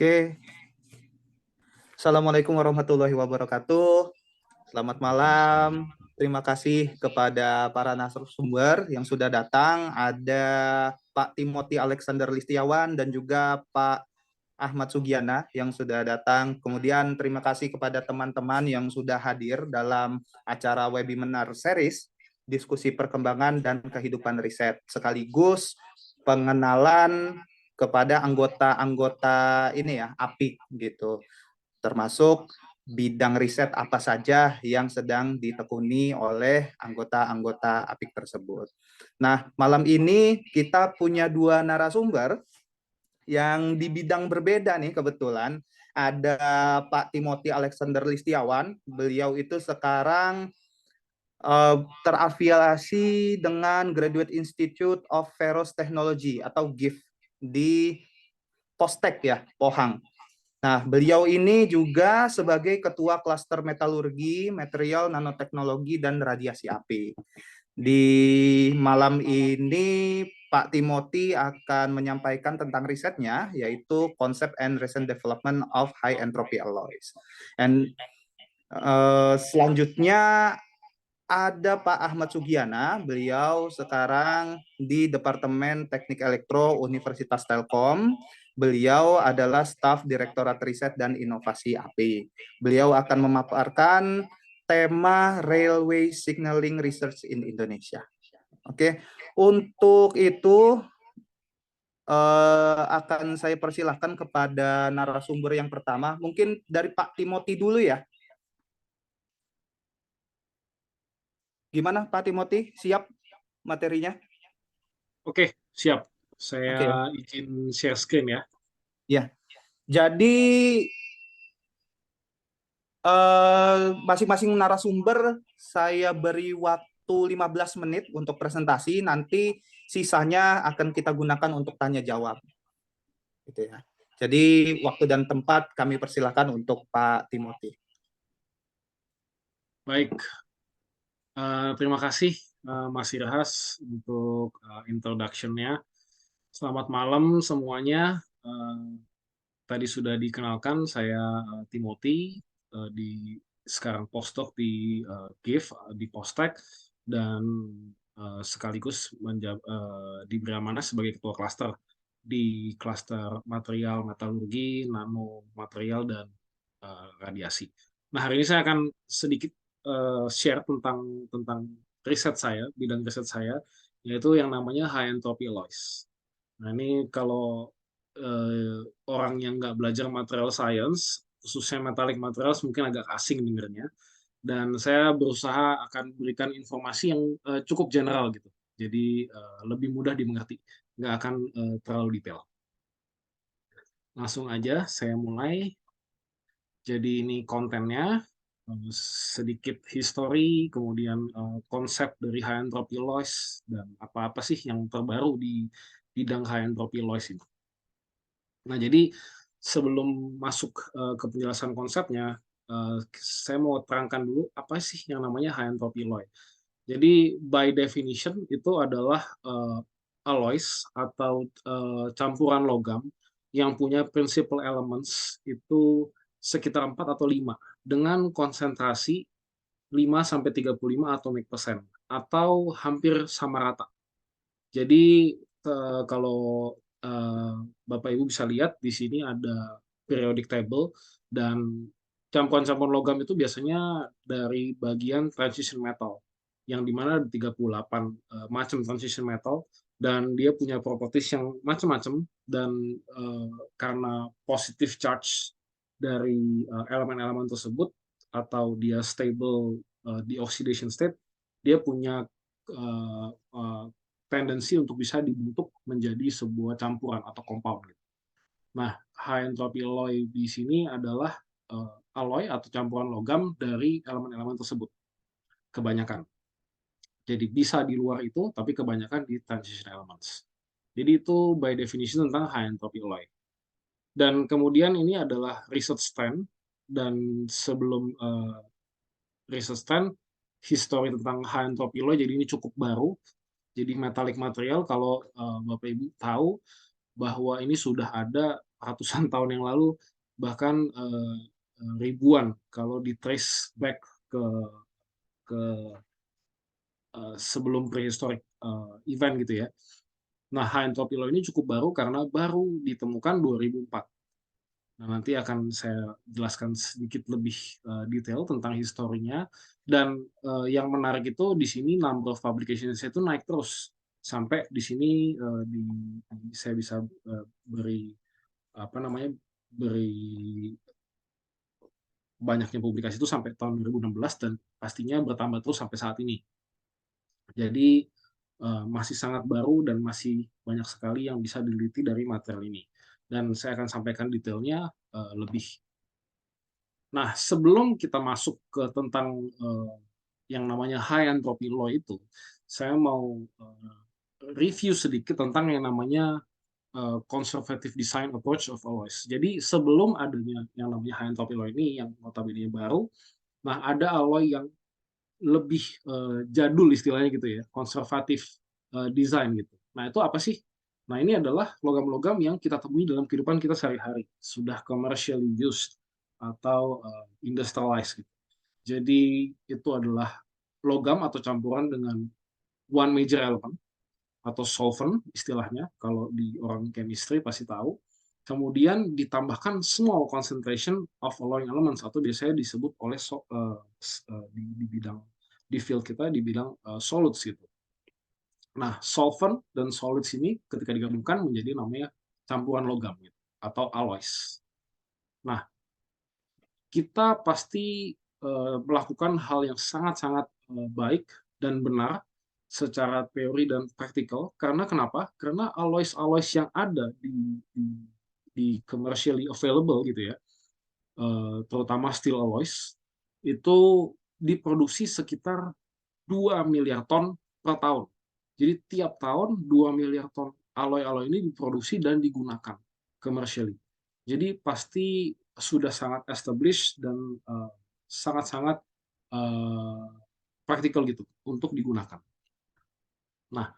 Oke, Assalamualaikum warahmatullahi wabarakatuh. Selamat malam. Terima kasih kepada para narasumber yang sudah datang. Ada Pak Timothy Alexander Listiawan dan juga Pak Ahmad Sugiana yang sudah datang. Kemudian terima kasih kepada teman-teman yang sudah hadir dalam acara webinar series diskusi perkembangan dan kehidupan riset, sekaligus pengenalan kepada anggota-anggota ini ya, APIK gitu, termasuk bidang riset apa saja yang sedang ditekuni oleh anggota-anggota APIK tersebut. Nah, malam ini kita punya dua narasumber yang di bidang berbeda nih kebetulan. Ada Pak Timothy Alexander Listiawan, beliau itu sekarang terafiliasi dengan Graduate Institute of Ferrous Technology atau GIF di Postek ya, Pohang. Nah, beliau ini juga sebagai Ketua Klaster Metalurgi, Material Nanoteknologi, dan Radiasi api. Di malam ini, Pak Timothy akan menyampaikan tentang risetnya, yaitu Concept and Recent Development of High Entropy Alloys. And selanjutnya ada Pak Ahmad Sugiana, beliau sekarang di Departemen Teknik Elektro Universitas Telkom. Beliau adalah staf Direktorat Riset dan Inovasi API. Beliau akan memaparkan tema Railway Signaling Research in Indonesia. Oke, untuk itu akan saya persilahkan kepada narasumber yang pertama. Mungkin dari Pak Timothy dulu ya. Gimana Pak Timothy? Siap materinya? Oke, siap. Oke. Saya izin share screen ya. Ya, jadi masing-masing narasumber saya beri waktu 15 menit untuk presentasi, nanti sisanya akan kita gunakan untuk tanya jawab. Gitu ya. Jadi waktu dan tempat kami persilakan untuk Pak Timothy. Baik, terima kasih Mas Irhas untuk introduction-nya. Selamat malam semuanya. Tadi sudah dikenalkan, saya Timothy, sekarang postdoc di GIF, di Postek, dan sekaligus diberi amanah sebagai ketua klaster di klaster material metalurgi, nanomaterial, dan radiasi. Nah, hari ini saya akan sedikit share tentang riset saya, bidang riset saya, yaitu yang namanya high entropy alloys. Nah, ini kalau orang yang nggak belajar material science, khususnya metallic materials, mungkin agak asing dengernya. Dan saya berusaha akan berikan informasi yang cukup general gitu. Jadi lebih mudah dimengerti, nggak akan terlalu detail. Langsung aja saya mulai. Jadi ini kontennya, sedikit history, kemudian konsep dari high entropy alloys, dan apa-apa sih yang terbaru di bidang high entropy alloys ini. Nah, jadi sebelum masuk ke penjelasan konsepnya, saya mau terangkan dulu apa sih yang namanya high entropy alloy. Jadi by definition itu adalah alloys atau campuran logam yang punya principal elements itu sekitar 4 atau 5 dengan konsentrasi 5-35 atomic persen atau hampir sama rata. Jadi kalau Bapak Ibu bisa lihat di sini ada periodic table, dan campuran-campuran logam itu biasanya dari bagian transition metal, yang dimana ada 38 macam transition metal, dan dia punya properties yang macam-macam, dan karena positive charge dari elemen-elemen tersebut, atau dia stable di oxidation state, dia punya tendensi untuk bisa dibentuk menjadi sebuah campuran atau compound. Nah, high entropy alloy di sini adalah alloy atau campuran logam dari elemen-elemen tersebut, kebanyakan. Jadi bisa di luar itu, tapi kebanyakan di transition elements. Jadi itu by definition tentang high entropy alloy. Dan kemudian ini adalah research trend, dan sebelum research trend, history tentang high entropy alloy, jadi ini cukup baru. Jadi metallic material, kalau Bapak Ibu tahu bahwa ini sudah ada ratusan tahun yang lalu, bahkan ribuan kalau di trace back ke ke sebelum prehistoric event gitu ya. Nah, high entropy law ini cukup baru karena baru ditemukan 2004. Nah, nanti akan saya jelaskan sedikit lebih detail tentang historinya. Dan yang menarik itu di sini number of publications itu naik terus sampai di sini saya bisa beri apa namanya beri banyaknya publikasi itu sampai tahun 2016 dan pastinya bertambah terus sampai saat ini. Jadi masih sangat baru dan masih banyak sekali yang bisa diliti dari material ini. Dan saya akan sampaikan detailnya lebih. Nah, sebelum kita masuk ke tentang yang namanya high entropy law itu, saya mau review sedikit tentang yang namanya conservative design approach of alloys. Jadi sebelum adanya yang namanya high entropy law ini, yang notabene baru, nah ada alloy yang lebih jadul istilahnya gitu ya, konservatif design gitu. Nah, itu apa sih? Nah, ini adalah logam-logam yang kita temui dalam kehidupan kita sehari-hari, sudah commercially used atau industrialized gitu. Jadi itu adalah logam atau campuran dengan one major element atau solvent istilahnya, kalau di orang chemistry pasti tahu. Kemudian ditambahkan small concentration of alloying elements atau biasanya disebut oleh di bidang di field kita di bidang solids gitu. Nah, solvent dan solids ini ketika digabungkan menjadi namanya campuran logam gitu, atau alloys. Nah, kita pasti melakukan hal yang sangat-sangat baik dan benar secara teori dan praktikal. Karena kenapa? Karena alloys-alloys yang ada di commercially available gitu ya, terutama steel alloys, itu diproduksi sekitar 2 miliar ton per tahun. Jadi tiap tahun 2 miliar ton alloy-alloy ini diproduksi dan digunakan commercially. Jadi pasti sudah sangat established dan sangat-sangat praktikal gitu untuk digunakan. Nah,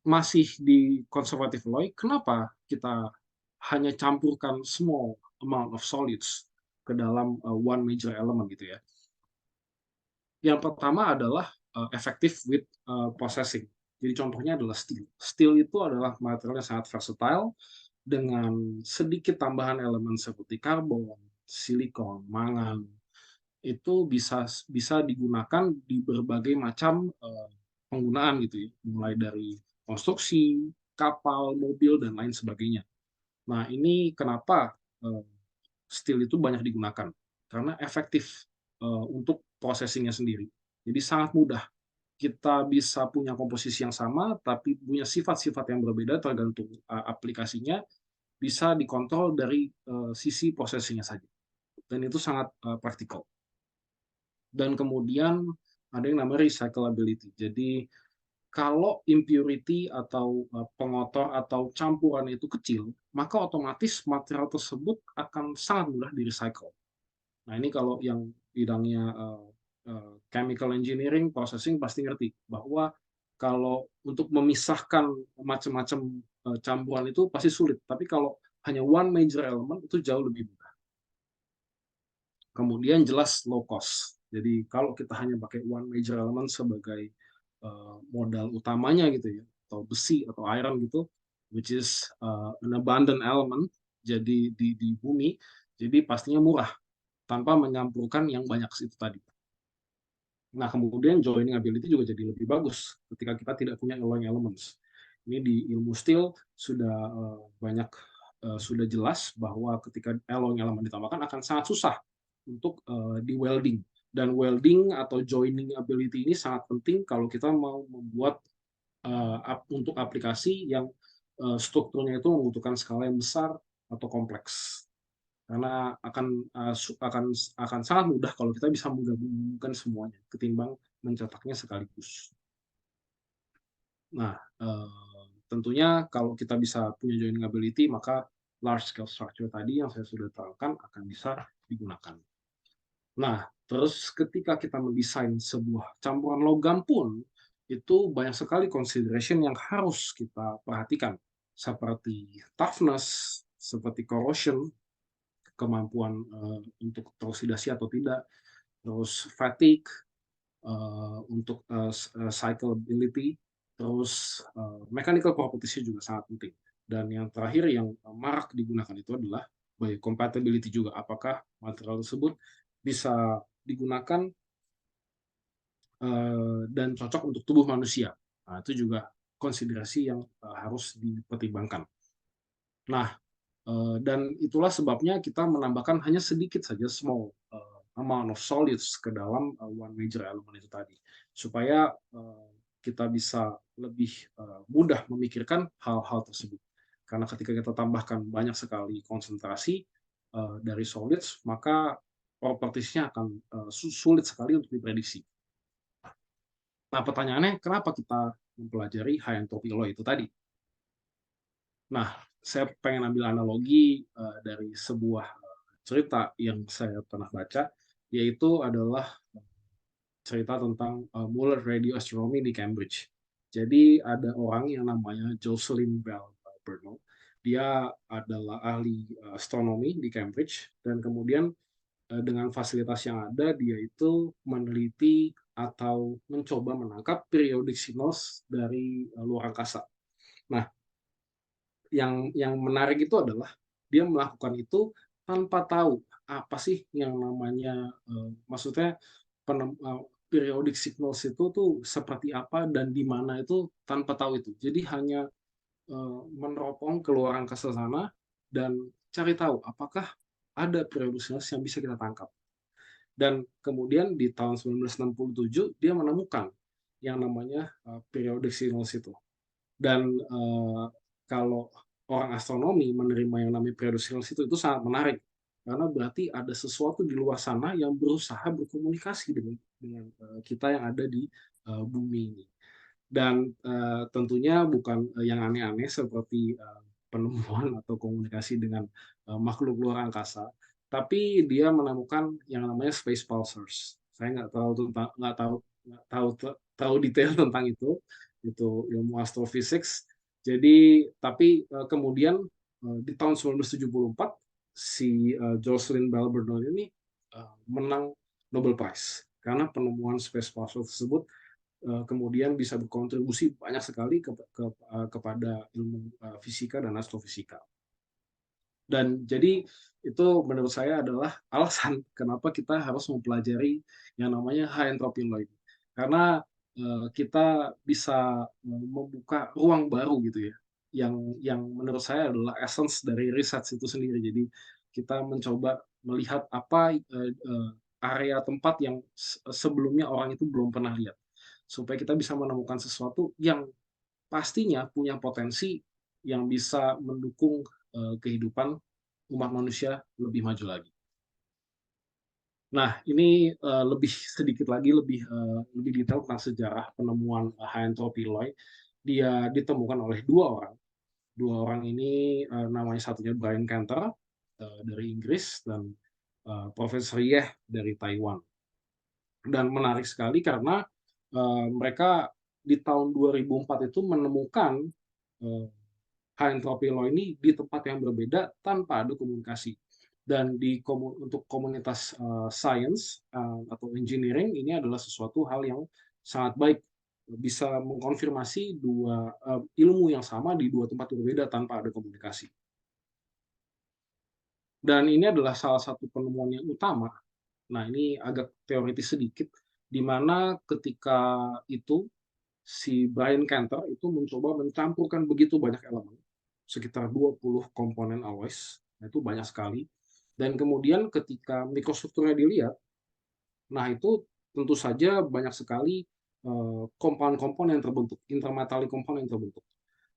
masih di conservative alloy, kenapa kita hanya campurkan small amount of solids ke dalam one major element gitu ya? Yang pertama adalah effective with processing. Jadi contohnya adalah steel. Steel itu adalah material yang sangat versatile dengan sedikit tambahan elemen seperti karbon, silikon, mangan. Itu bisa digunakan di berbagai macam penggunaan gitu ya, mulai dari konstruksi, kapal, mobil dan lain sebagainya. Nah, ini kenapa steel itu banyak digunakan karena efektif untuk processingnya sendiri. Jadi sangat mudah. Kita bisa punya komposisi yang sama, tapi punya sifat-sifat yang berbeda tergantung aplikasinya, bisa dikontrol dari sisi processingnya saja. Dan itu sangat praktikal. Dan kemudian ada yang namanya recyclability. Jadi kalau impurity atau pengotor atau campuran itu kecil, maka otomatis material tersebut akan sangat mudah di-recycle. Nah, ini kalau yang bidangnya chemical engineering, processing pasti ngerti bahwa kalau untuk memisahkan macam-macam campuran itu pasti sulit. Tapi kalau hanya one major element itu jauh lebih mudah. Kemudian jelas low cost. Jadi kalau kita hanya pakai one major element sebagai modal utamanya gitu ya, atau besi atau iron gitu, which is an abundant element, jadi di bumi, jadi pastinya murah tanpa menyampurkan yang banyak itu tadi. Nah, kemudian joining ability juga jadi lebih bagus ketika kita tidak punya alloying elements. Ini di ilmu steel sudah banyak sudah jelas bahwa ketika alloying element ditambahkan akan sangat susah untuk di welding. Dan welding atau joining ability ini sangat penting kalau kita mau membuat untuk aplikasi yang strukturnya itu membutuhkan skala yang besar atau kompleks. Karena akan sangat mudah kalau kita bisa menggabungkan semuanya ketimbang mencetaknya sekaligus. Nah, tentunya kalau kita bisa punya joining ability, maka large scale structure tadi yang saya sudah terangkan akan bisa digunakan. Nah, terus ketika kita mendesain sebuah campuran logam pun, itu banyak sekali consideration yang harus kita perhatikan. seperti toughness, seperti corrosion, kemampuan untuk terosidasi atau tidak, terus fatigue, untuk cyclability, terus mechanical properties-nya juga sangat penting. Dan yang terakhir yang marak digunakan itu adalah biocompatibility juga. Apakah material tersebut bisa digunakan dan cocok untuk tubuh manusia. Nah, itu juga konsiderasi yang harus dipertimbangkan. Nah, dan itulah sebabnya kita menambahkan hanya sedikit saja small amount of solids ke dalam one major element itu tadi, supaya kita bisa lebih mudah memikirkan hal-hal tersebut. Karena ketika kita tambahkan banyak sekali konsentrasi dari solids, maka propertiesnya akan sulit sekali untuk diprediksi. Nah, pertanyaannya, kenapa kita mempelajari high entropy alloy itu tadi? Nah, saya pengen ambil analogi dari sebuah cerita yang saya pernah baca, yaitu adalah cerita tentang Muller Radio Astronomy di Cambridge. Jadi ada orang yang namanya Jocelyn Bell Burnell. Dia adalah ahli astronomi di Cambridge, dan kemudian dengan fasilitas yang ada, dia itu meneliti atau mencoba menangkap periodic signals dari luar angkasa. Nah, yang menarik itu adalah dia melakukan itu tanpa tahu apa sih yang namanya maksudnya periodic signals itu tuh seperti apa dan di mana itu tanpa tahu itu. Jadi hanya meneropong ke luar angkasa sana dan cari tahu apakah ada periodic signals yang bisa kita tangkap. Dan kemudian di tahun 1967 dia menemukan yang namanya periodic signals itu. Dan kalau orang astronomi menerima yang namanya periodic signals itu sangat menarik, karena berarti ada sesuatu di luar sana yang berusaha berkomunikasi dengan kita yang ada di bumi ini. Dan tentunya bukan yang aneh-aneh seperti penemuan atau komunikasi dengan makhluk luar angkasa, tapi dia menemukan yang namanya space pulsars. Saya nggak tahu detail tentang itu ilmu astrofisik. Jadi tapi kemudian di tahun 1974 si Jocelyn Bell Burnell ini menang Nobel Prize karena penemuan space pulsar tersebut kemudian bisa berkontribusi banyak sekali kepada ilmu fisika dan astrofisika. Dan jadi itu menurut saya adalah alasan kenapa kita harus mempelajari yang namanya high entropy alloy. Karena kita bisa membuka ruang baru gitu ya, yang menurut saya adalah essence dari riset itu sendiri. Jadi kita mencoba melihat apa area tempat yang sebelumnya orang itu belum pernah lihat, supaya kita bisa menemukan sesuatu yang pastinya punya potensi yang bisa mendukung kehidupan umat manusia lebih maju lagi. Nah, ini lebih sedikit lagi lebih detail tentang sejarah penemuan high entropy alloy. Dia ditemukan oleh dua orang. Dua orang ini namanya satunya Brian Cantor dari Inggris dan Profesor Yeh dari Taiwan. Dan menarik sekali karena mereka di tahun 2004 itu menemukan high entropy alloy ini di tempat yang berbeda tanpa ada komunikasi. Dan untuk komunitas science atau engineering, ini adalah sesuatu hal yang sangat baik, bisa mengkonfirmasi dua ilmu yang sama di dua tempat berbeda tanpa ada komunikasi. Dan ini adalah salah satu penemuan yang utama. Nah, ini agak teoritis sedikit, di mana ketika itu si Brian Cantor itu mencoba mencampurkan begitu banyak elemen, sekitar 20 komponen alloys, itu banyak sekali. Dan kemudian ketika mikrostrukturnya dilihat, nah itu tentu saja banyak sekali komponen-komponen yang terbentuk, intermetallic komponen yang terbentuk.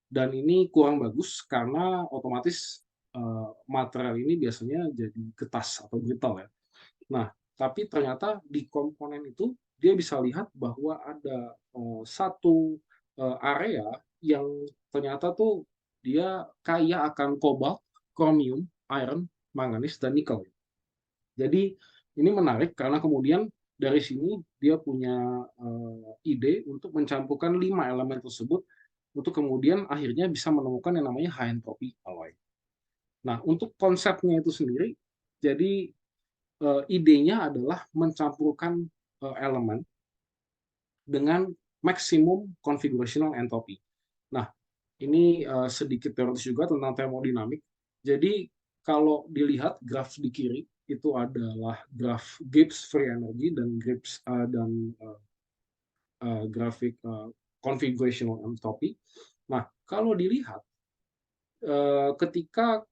Dan ini kurang bagus karena otomatis material ini biasanya jadi getas atau brittle ya. Nah, tapi ternyata di komponen itu dia bisa lihat bahwa ada satu area yang ternyata tuh dia kaya akan kobalt, kromium, iron, manganis, dan nikel. Jadi ini menarik karena kemudian dari sini dia punya ide untuk mencampurkan 5 elemen tersebut untuk kemudian akhirnya bisa menemukan yang namanya high entropy alloy. Nah, untuk konsepnya itu sendiri, jadi idenya adalah mencampurkan elemen dengan maksimum configurational entropy. Nah, ini sedikit teoritis juga tentang termodinamik. Jadi kalau dilihat graf di kiri itu adalah graf Gibbs free energy dan Gibbs dan grafik configurational entropy. Nah, kalau dilihat ketika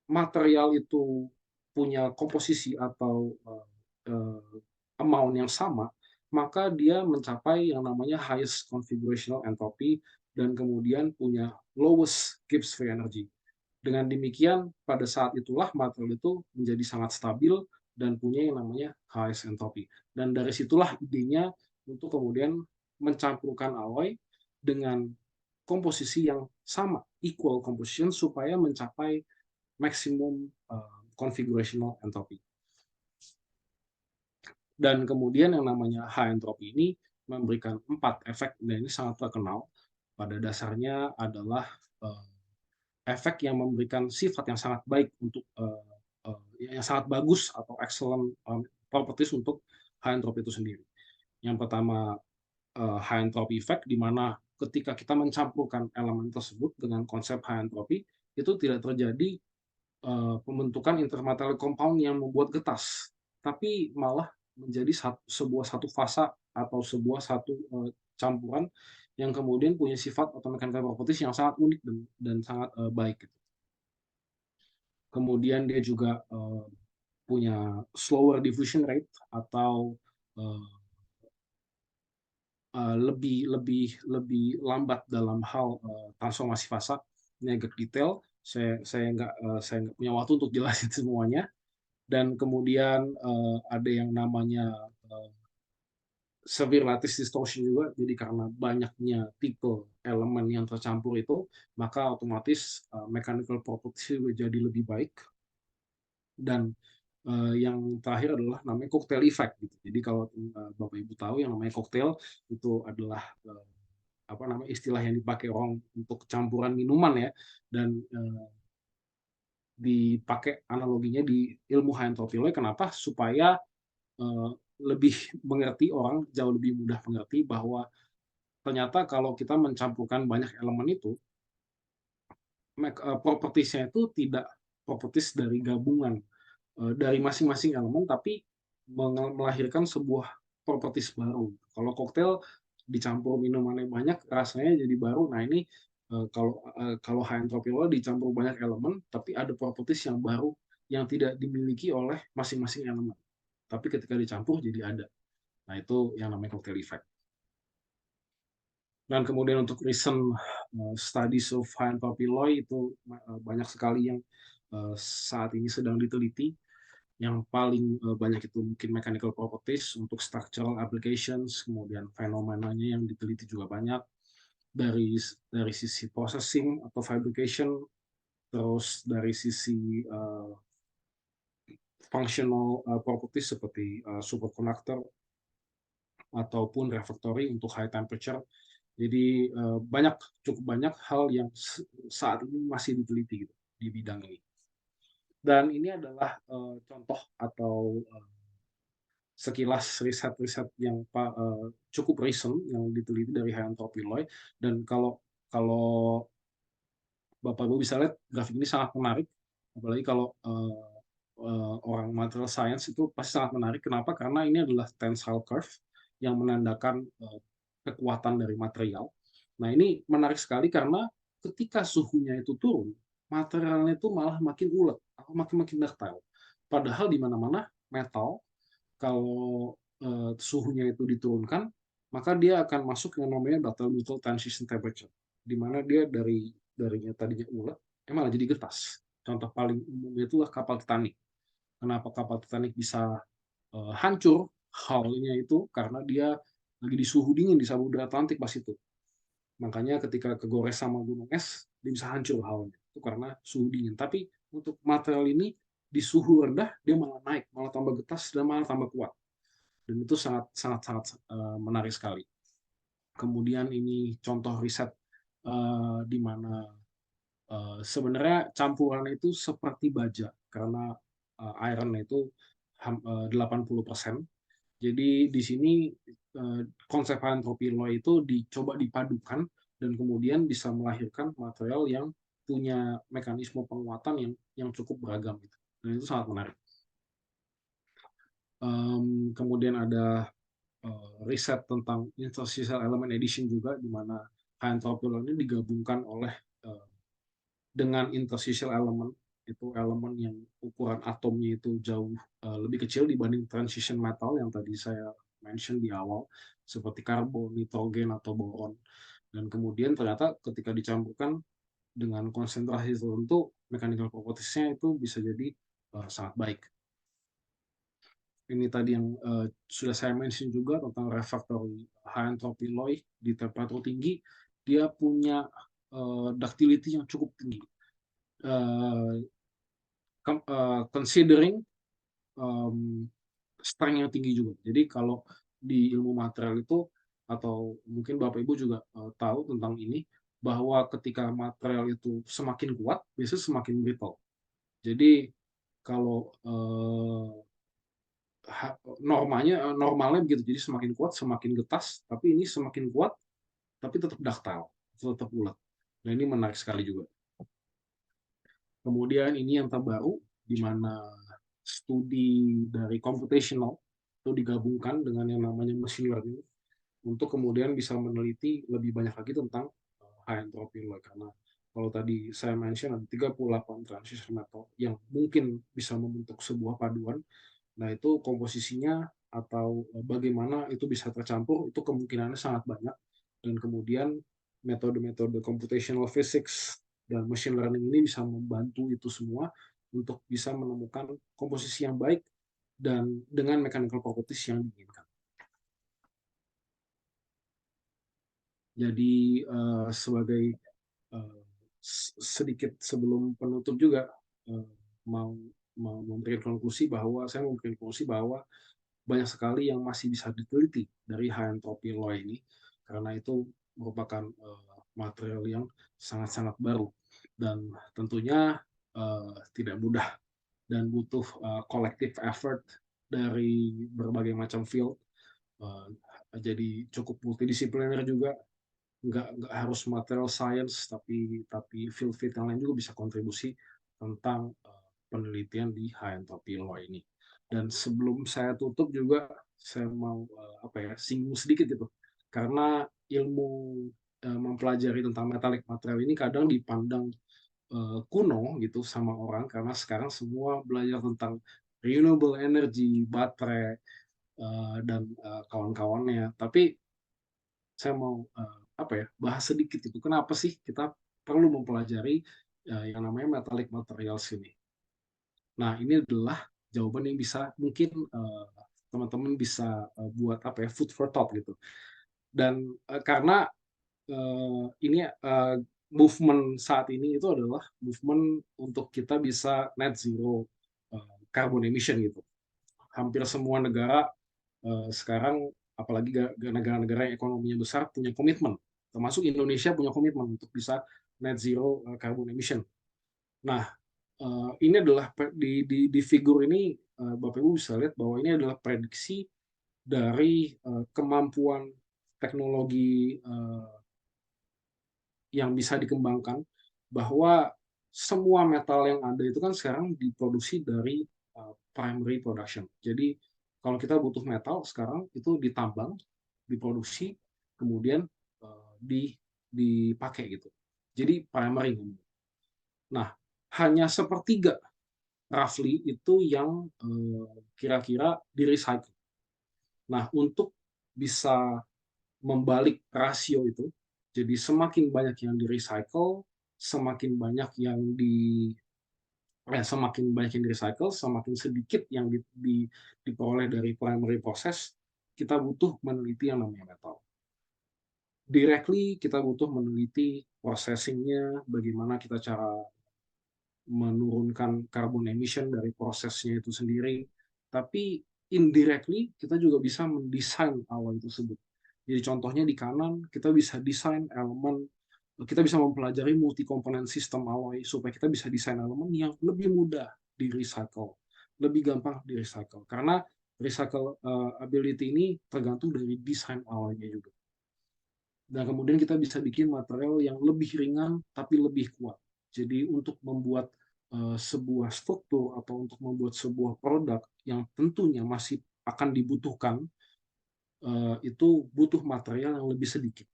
material itu punya komposisi atau amount yang sama, maka dia mencapai yang namanya highest configurational entropy dan kemudian punya lowest Gibbs free energy. Dengan demikian, pada saat itulah material itu menjadi sangat stabil dan punya yang namanya highest entropy. Dan dari situlah idenya untuk kemudian mencampurkan alloy dengan komposisi yang sama, equal composition, supaya mencapai maximum configurational entropy. Dan kemudian yang namanya high entropy ini memberikan 4 efek, dan ini sangat terkenal. Pada dasarnya adalah efek yang memberikan sifat yang sangat baik untuk yang sangat bagus atau excellent properties untuk high entropy itu sendiri. Yang pertama high entropy effect, di mana ketika kita mencampurkan elemen tersebut dengan konsep high entropy, itu tidak terjadi pembentukan intermaterial compound yang membuat getas, tapi malah menjadi sebuah satu fasa atau sebuah satu campuran yang kemudian punya sifat atau mechanical properties yang sangat unik dan sangat baik. Kemudian dia juga punya slower diffusion rate atau lebih lambat dalam hal transformasi fasa. Ini agak detail, saya nggak punya waktu untuk jelasin semuanya. Dan kemudian ada yang namanya severe lattice distortion juga. Jadi karena banyaknya tipe elemen yang tercampur itu, maka otomatis mechanical properties juga jadi lebih baik. Dan yang terakhir adalah namanya cocktail effect gitu. Jadi kalau Bapak Ibu tahu yang namanya cocktail itu adalah apa namanya istilah yang dipakai orang untuk campuran minuman ya, dan dipakai analoginya di ilmu high entropy alloy. Kenapa? Supaya lebih mengerti, orang jauh lebih mudah mengerti bahwa ternyata kalau kita mencampurkan banyak elemen itu, propertiesnya itu tidak properties dari gabungan dari masing-masing elemen, tapi melahirkan sebuah properties baru. Kalau koktail dicampur minumannya banyak, rasanya jadi baru. Nah ini kalau high entropy alloy dicampur banyak elemen, tapi ada properties yang baru yang tidak dimiliki oleh masing-masing elemen. Tapi ketika dicampur jadi ada. Nah itu yang namanya cocktail effect. Dan kemudian untuk recent studies of high entropy alloy itu banyak sekali yang saat ini sedang diteliti. Yang paling banyak itu mungkin mechanical properties untuk structural applications, kemudian fenomenanya yang diteliti juga banyak dari sisi processing atau fabrication, terus dari sisi functional properties seperti superconductor ataupun refractory untuk high temperature. Jadi cukup banyak hal yang saat ini masih diteliti gitu, di bidang ini. Dan ini adalah contoh atau sekilas riset-riset yang cukup recent yang diteliti dari high entropy alloy. Dan kalau Bapak Ibu bisa lihat grafik ini sangat menarik, apalagi kalau orang material science itu pasti sangat menarik. Kenapa? Karena ini adalah tensile curve yang menandakan kekuatan dari material. Nah ini menarik sekali karena ketika suhunya itu turun, materialnya itu malah makin ulet atau makin ductile. Padahal di mana-mana metal kalau suhunya itu diturunkan, maka dia akan masuk yang namanya ductile transition temperature, di mana dia darinya tadinya ulet, malah jadi getas. Contoh paling umumnya itulah kapal Titanic. Kenapa kapal Titanic bisa hancur? Halnya itu karena dia lagi di suhu dingin di Samudra Atlantik pas itu. Makanya ketika kegores sama gunung es, dia bisa hancur halnya. Itu karena suhu dingin. Tapi untuk material ini di suhu rendah dia malah naik, malah tambah getas dan malah tambah kuat. Dan itu sangat menarik sekali. Kemudian ini contoh riset di mana sebenarnya campuran itu seperti baja karena iron itu 80%. Jadi di sini konsep entropi law itu dicoba dipadukan dan kemudian bisa melahirkan material yang punya mekanisme penguatan yang cukup beragam gitu. Dan itu sangat menarik. Kemudian ada riset tentang interstitial element addition juga, di mana high entropy law ini digabungkan oleh dengan interstitial element, itu elemen yang ukuran atomnya itu jauh lebih kecil dibanding transition metal yang tadi saya mention di awal, seperti karbon, nitrogen, atau boron. Dan kemudian ternyata ketika dicampurkan dengan konsentrasi tertentu, mechanical properties-nya itu bisa jadi sangat baik. Ini tadi yang sudah saya mention juga tentang refractory high entropy alloy di temperatur tinggi, dia punya ductility yang cukup tinggi. Considering strength yang tinggi juga. Jadi kalau di ilmu material itu, atau mungkin Bapak Ibu juga tahu tentang ini, bahwa ketika material itu semakin kuat, biasanya semakin brittle. Jadi kalau normalnya begitu, jadi semakin kuat semakin getas, tapi ini semakin kuat tapi tetap ductile, tetap ulet. Nah, ini menarik sekali juga. Kemudian ini yang terbaru, di mana studi dari computational itu digabungkan dengan yang namanya machine learning untuk kemudian bisa meneliti lebih banyak lagi tentang high entropy alloy. Karena kalau tadi saya mention ada 38 transistor metal yang mungkin bisa membentuk sebuah paduan. Nah, itu komposisinya atau bagaimana itu bisa tercampur, itu kemungkinannya sangat banyak. Dan kemudian metode-metode computational physics dan machine learning ini bisa membantu itu semua untuk bisa menemukan komposisi yang baik dan dengan mechanical properties yang diinginkan. Jadi sebagai sedikit sebelum penutup juga mau memberikan konklusi bahwa banyak sekali yang masih bisa diteliti dari high entropy alloy ini, karena itu merupakan material yang sangat-sangat baru dan tentunya tidak mudah dan butuh collective effort dari berbagai macam field. Jadi cukup multidisipliner juga, nggak harus material science, tapi field-field yang lain juga bisa kontribusi tentang penelitian di high entropy alloy ini. Dan sebelum saya tutup juga, saya mau singgung sedikit gitu, karena ilmu mempelajari tentang metalik material ini kadang dipandang kuno gitu sama orang, karena sekarang semua belajar tentang renewable energy, baterai, dan kawan-kawannya. Tapi saya mau bahas sedikit itu, kenapa sih kita perlu mempelajari yang namanya metallic materials ini. Nah, ini adalah jawaban yang bisa mungkin teman-teman bisa buat food for thought gitu. Dan karena ini movement saat ini itu adalah movement untuk kita bisa net zero carbon emission gitu. Hampir semua negara sekarang, apalagi negara-negara yang ekonominya besar, punya komitmen, termasuk Indonesia punya komitmen untuk bisa net zero carbon emission. Nah, ini adalah di figur ini Bapak Ibu bisa lihat bahwa ini adalah prediksi dari kemampuan teknologi yang bisa dikembangkan, bahwa semua metal yang ada itu kan sekarang diproduksi dari primary production. Jadi kalau kita butuh metal sekarang itu ditambang, diproduksi, kemudian dipakai gitu. Jadi primary. Nah, hanya sepertiga roughly itu yang kira-kira di-recycle. Nah, untuk bisa membalik rasio itu, jadi semakin banyak yang di-recycle, semakin banyak yang di-recycle, semakin sedikit yang diperoleh dari primary process, kita butuh meneliti yang namanya metal. Directly kita butuh meneliti processing-nya, bagaimana kita cara menurunkan carbon emission dari prosesnya itu sendiri. Tapi indirectly kita juga bisa mendesain awan tersebut. Jadi contohnya di kanan kita bisa desain elemen kita bisa mempelajari multi komponen sistem alloy supaya kita bisa desain elemen yang lebih mudah di recycle, lebih gampang di recycle. Karena recycle ability ini tergantung dari desain alloynya juga. Dan kemudian kita bisa bikin material yang lebih ringan tapi lebih kuat. Jadi untuk membuat sebuah struktur atau untuk membuat sebuah produk yang tentunya masih akan dibutuhkan, itu butuh material yang lebih sedikit.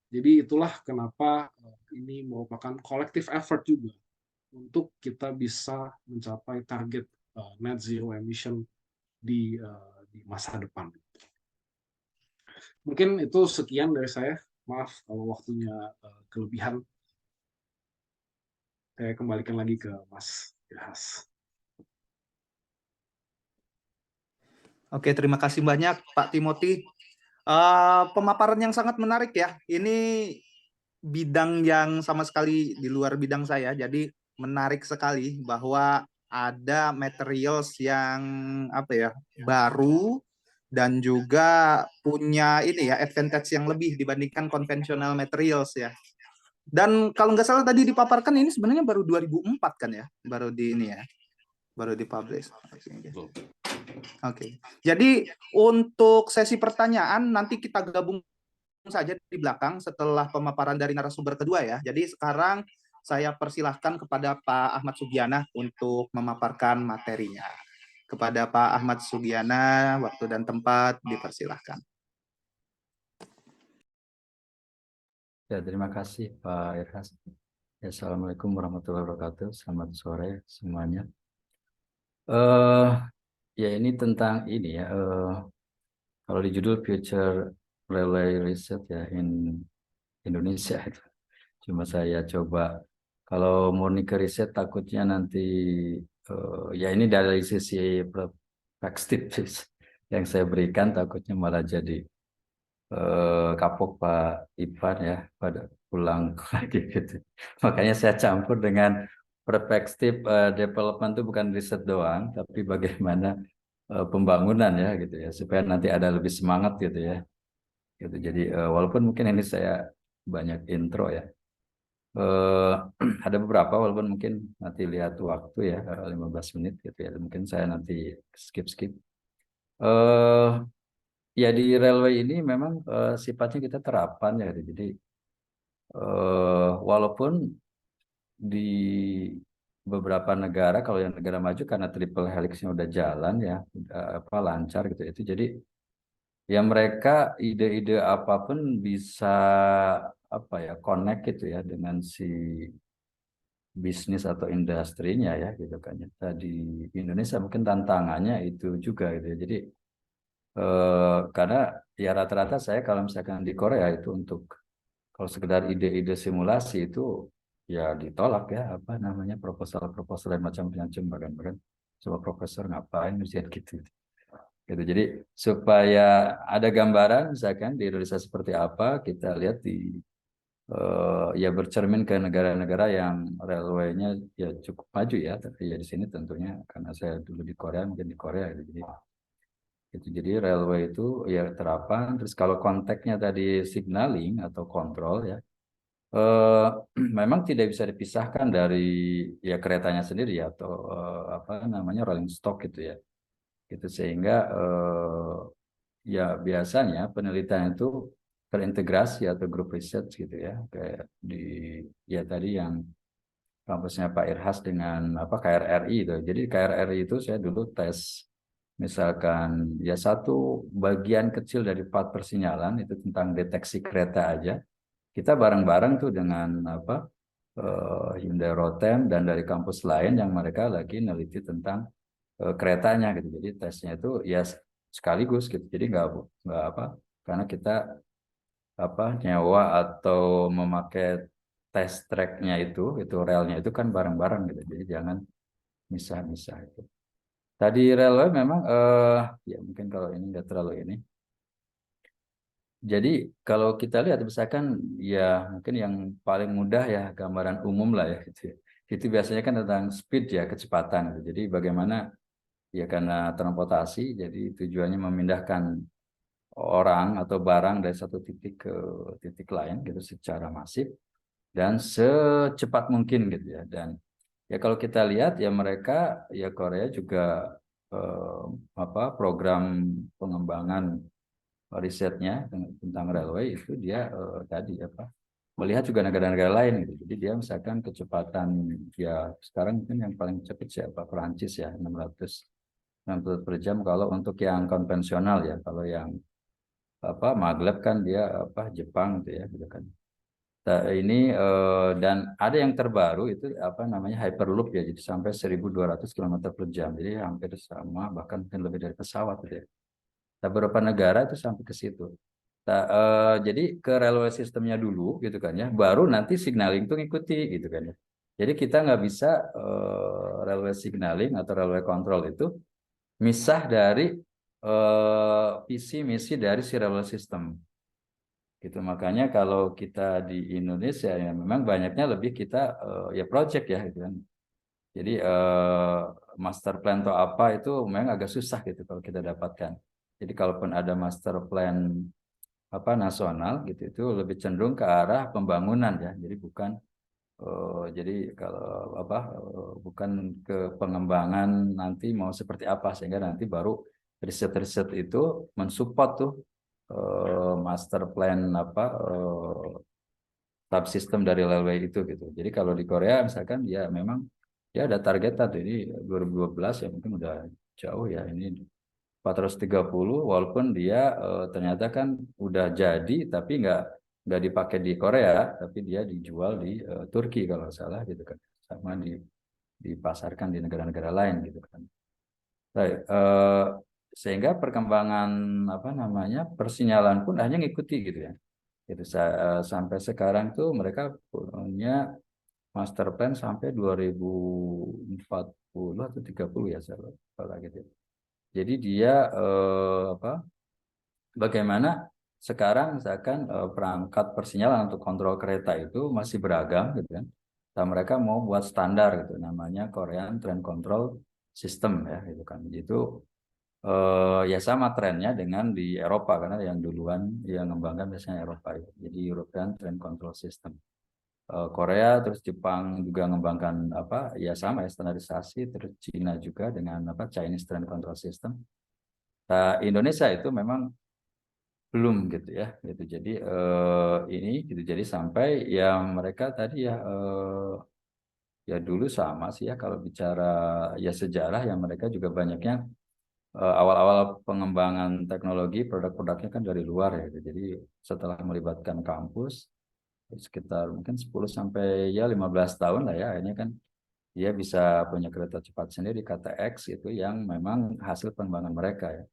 Jadi itulah kenapa ini merupakan collective effort juga untuk kita bisa mencapai target net zero emission di masa depan. Mungkin itu sekian dari saya. Maaf kalau waktunya kelebihan. Saya kembalikan lagi ke Mas Irhas. Oke, terima kasih banyak Pak Timothy. Pemaparan yang sangat menarik ya. Ini bidang yang sama sekali di luar bidang saya, jadi menarik sekali bahwa ada materials yang apa ya, baru dan juga punya ini ya advantage yang lebih dibandingkan konvensional materials ya. Dan kalau nggak salah tadi dipaparkan ini sebenarnya baru 2004 kan ya, baru di ini ya, baru dipublish. Oke. Jadi untuk sesi pertanyaan nanti kita gabung saja di belakang setelah pemaparan dari narasumber kedua ya. Jadi sekarang saya persilahkan kepada Pak Ahmad Sugiana untuk memaparkan materinya. Kepada Pak Ahmad Sugiana, waktu dan tempat dipersilahkan. Ya, terima kasih Pak Irhas. Ya, Assalamualaikum warahmatullahi wabarakatuh. Selamat sore semuanya. Ya ini tentang ini ya. Kalau di judul Future Railway Research ya in Indonesia itu. Cuma saya coba kalau murni ke riset takutnya nanti ya ini dari sisi perspektif yang saya berikan takutnya malah jadi kapok Pak Ipan ya pada pulang lagi gitu. Makanya saya campur dengan perspektif development itu bukan riset doang, tapi bagaimana pembangunan ya gitu ya supaya nanti ada lebih semangat gitu ya. Gitu. Jadi walaupun mungkin ini saya banyak intro ya. Ada beberapa walaupun mungkin nanti lihat waktu ya 15 menit gitu ya. Mungkin saya nanti skip. Ya di railway ini memang sifatnya kita terapan ya. Jadi walaupun di beberapa negara kalau yang negara maju karena triple helixnya udah jalan ya, udah apa lancar gitu itu. Jadi ya mereka ide-ide apapun bisa apa ya connect gitu ya dengan si bisnis atau industrinya ya gitu kan ya. Di Indonesia mungkin tantangannya itu juga gitu ya. Jadi karena ya rata-rata saya kalau misalkan di Korea itu untuk kalau sekedar ide-ide simulasi itu ya ditolak ya apa namanya proposal dan macam-macam bahkan coba profesor ngapain misalnya gitu. Gitu. Jadi supaya ada gambaran misalkan di Indonesia seperti apa kita lihat di ya bercermin ke negara-negara yang railway-nya ya cukup maju ya tapi ya di sini tentunya karena saya dulu di Korea mungkin di Korea gitu. Jadi railway itu ya terapan terus kalau konteksnya tadi signaling atau kontrol ya memang tidak bisa dipisahkan dari ya keretanya sendiri ya, atau apa namanya rolling stock gitu ya gitu sehingga ya biasanya penelitian itu terintegrasi atau grup research gitu ya kayak di ya tadi yang kampusnya Pak Irhas dengan apa KRRI itu. Jadi KRRI itu saya dulu tes misalkan ya satu bagian kecil dari part persinyalan itu tentang deteksi kereta aja. Kita bareng-bareng tuh dengan apa Hyundai Rotem dan dari kampus lain yang mereka lagi neliti tentang keretanya gitu. Jadi tesnya itu ya sekaligus gitu. Jadi nggak apa karena kita apa nyewa atau memakai test tracknya itu relnya itu kan bareng-bareng gitu. Jadi jangan misah-misah itu. Tadi relnya memang ya mungkin kalau ini nggak terlalu ini. Jadi kalau kita lihat misalkan ya mungkin yang paling mudah ya gambaran umum lah ya gitu ya. Itu biasanya kan tentang speed ya kecepatan gitu. Jadi bagaimana ya karena transportasi jadi tujuannya memindahkan orang atau barang dari satu titik ke titik lain gitu secara masif. dan secepat mungkin gitu ya. Dan ya kalau kita lihat ya mereka ya Korea juga program pengembangan risetnya tentang railway itu dia tadi melihat juga negara-negara lain gitu. Jadi dia misalkan kecepatan ya sekarang mungkin yang paling cepat siapa Perancis ya 600 per jam kalau untuk yang konvensional ya. Kalau yang maglev kan dia Jepang gitu ya gitu kan. Nah, ini dan ada yang terbaru itu namanya Hyperloop ya, jadi sampai 1.200 km per jam, jadi hampir sama bahkan mungkin lebih dari pesawat gitu ya. Nah, beberapa negara itu sampai ke situ. Nah, jadi ke railway sistemnya dulu gitu kan ya, baru nanti signaling itu ngikuti gitu kan ya. Jadi kita nggak bisa railway signaling atau railway control itu misah dari visi misi dari si railway system. Gitu makanya kalau kita di Indonesia ya memang banyaknya lebih kita ya project ya gitu kan. Jadi master plan atau apa itu memang agak susah gitu kalau kita dapatkan. Jadi kalaupun ada master plan nasional gitu itu lebih cenderung ke arah pembangunan ya. Jadi bukan jadi kalau bukan ke pengembangan nanti mau seperti apa sehingga nanti baru riset-riset itu mensupport tuh master plan subsistem dari railway itu gitu. Jadi kalau di Korea misalkan ya memang ya ada target tuh ini 2012 ya mungkin udah jauh ya ini 430 walaupun dia ternyata kan udah jadi tapi nggak dipakai di Korea tapi dia dijual di Turki kalau nggak salah gitu kan sama dipasarkan di negara-negara lain gitu kan. Baik, sehingga perkembangan persinyalan pun hanya ngikuti gitu ya. Itu sampai sekarang tuh mereka punya master plan sampai 2040 atau 30 ya salah gitu. Jadi dia bagaimana sekarang misalkan perangkat persinyalan untuk kontrol kereta itu masih beragam gitu kan. Dan mereka mau buat standar gitu namanya Korean Train Control System ya gitu kan. Itu ya sama trennya dengan di Eropa karena yang duluan yang mengembangkan biasanya Eropa ya. Jadi European Train Control System. Korea terus Jepang juga mengembangkan ya sama ya standarisasi terus Cina juga dengan Chinese Train Control System. Nah, Indonesia itu memang belum gitu ya gitu jadi ini gitu jadi sampai yang mereka tadi ya ya dulu sama sih ya kalau bicara ya sejarah yang mereka juga banyaknya awal-awal pengembangan teknologi produk-produknya kan dari luar ya gitu. Jadi setelah melibatkan kampus sekitar mungkin 10 sampai ya 15 tahun lah ya akhirnya kan dia bisa punya kereta cepat sendiri KTX itu yang memang hasil pengembangan mereka ya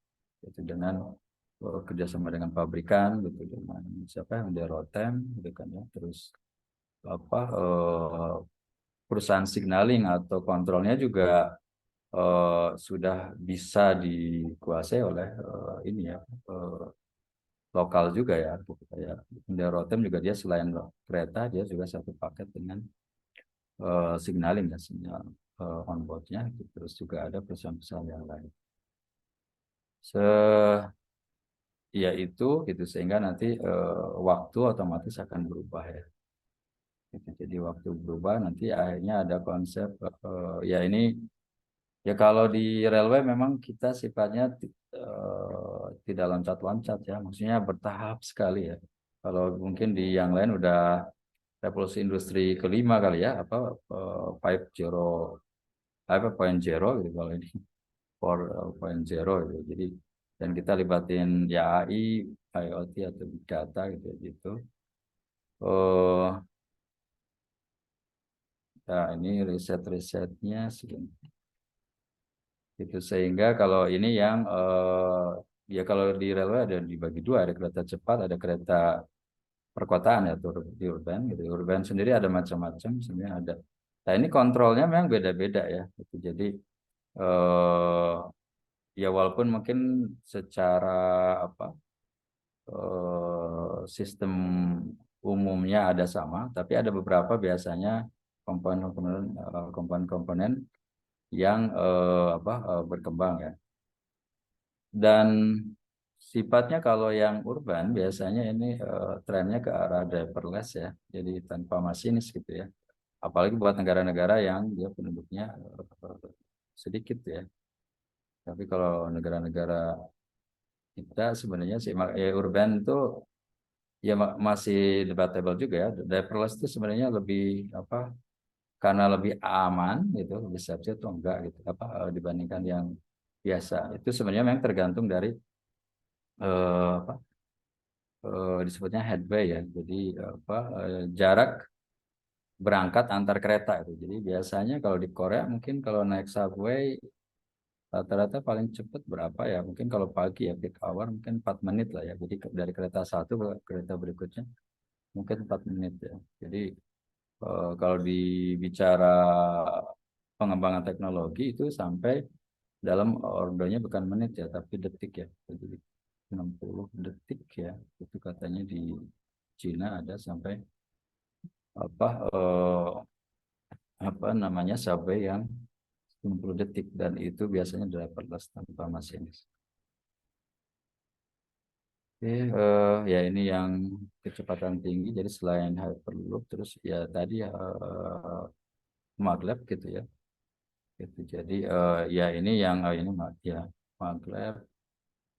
itu dengan kerjasama dengan pabrikan gitu dengan siapa yang di Rotem gitu kan ya terus perusahaan signaling atau kontrolnya juga sudah bisa dikuasai oleh ini ya lokal juga ya kayak di Rotem juga dia selain kereta dia juga satu paket dengan signaling dan sinyal onboardnya terus juga ada perusahaan-perusahaan yang lain ya itu gitu sehingga nanti waktu otomatis akan berubah ya gitu. Jadi waktu berubah nanti akhirnya ada konsep ya ini ya kalau di railway memang kita sifatnya tidak loncat-loncat ya maksudnya bertahap sekali ya kalau mungkin di yang lain udah revolusi industri kelima kali ya 5.0 gitu kalau ini 4.0 gitu. Jadi dan kita libatin ya AI, IoT atau big data gitu. Nah ini riset-risetnya segini. Itu sehingga kalau ini yang ya kalau di railway ada dibagi dua, ada kereta cepat, ada kereta perkotaan ya, di urban gitu. Urban sendiri ada macam-macam, sebenarnya ada. Nah ini kontrolnya memang beda-beda ya. Gitu. Jadi ya walaupun mungkin secara sistem umumnya ada sama, tapi ada beberapa biasanya komponen-komponen yang berkembang ya. Dan sifatnya kalau yang urban biasanya ini trennya ke arah driverless ya, jadi tanpa masinis gitu ya. Apalagi buat negara-negara yang dia penduduknya sedikit ya. Tapi kalau negara-negara kita sebenarnya sih urban itu ya masih debatable juga ya. Driverless itu sebenarnya lebih apa? Karena lebih aman gitu, lebih safety atau enggak gitu apa dibandingkan yang biasa. Itu sebenarnya memang tergantung dari apa disebutnya headway ya. Jadi apa jarak berangkat antar kereta itu. Jadi biasanya kalau di Korea mungkin kalau naik subway rata-rata paling cepat berapa ya? Mungkin kalau pagi ya peak hour mungkin 4 menit lah ya. Jadi dari kereta satu ke kereta berikutnya mungkin 4 menit ya. Jadi kalau dibicara pengembangan teknologi itu sampai dalam ordernya bukan menit ya, tapi detik ya. Jadi 60 detik ya. Itu katanya di Cina ada sampai apa apa namanya subway yang 90 detik dan itu biasanya driverless tanpa masinis. Oke, ya ini yang kecepatan tinggi. Jadi selain Hyperloop, terus ya tadi maglev gitu ya. Gitu. Jadi ya ini yang ini ya maglev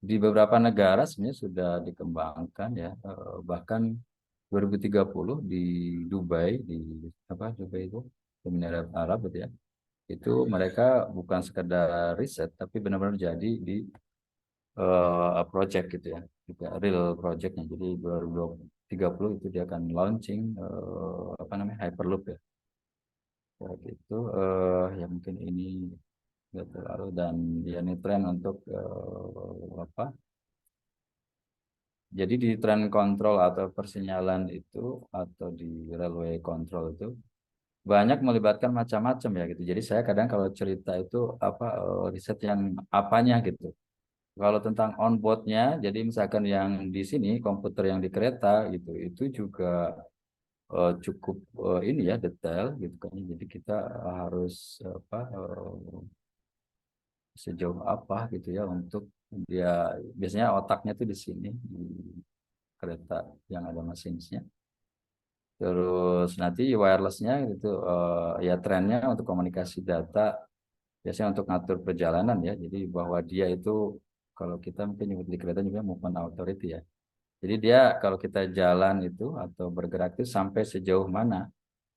di beberapa negara sebenarnya sudah dikembangkan ya. Bahkan 2030 di Dubai di apa Dubai itu Emirat Arab gitu ya. Itu mereka bukan sekedar riset tapi benar-benar jadi di project gitu ya, juga real projectnya. Jadi 2030 itu dia akan launching apa namanya Hyperloop ya. Ya gitu ya mungkin ini nggak terlalu dan ya ini tren untuk apa? Jadi di tren kontrol atau persinyalan itu atau di railway control itu banyak melibatkan macam-macam ya gitu. Jadi saya kadang kalau cerita itu apa riset yang apanya gitu. Kalau tentang onboardnya, jadi misalkan yang di sini komputer yang di kereta gitu, itu juga cukup ini ya detail gitu kan. Jadi kita harus apa sejauh apa gitu ya untuk dia biasanya otaknya tuh di sini di kereta yang ada masinisnya. Terus nanti wirelessnya itu ya trennya untuk komunikasi data biasanya untuk ngatur perjalanan ya. Jadi bahwa dia itu kalau kita mungkin nyebut di kereta juga movement authority ya. Jadi dia kalau kita jalan itu atau bergerak itu sampai sejauh mana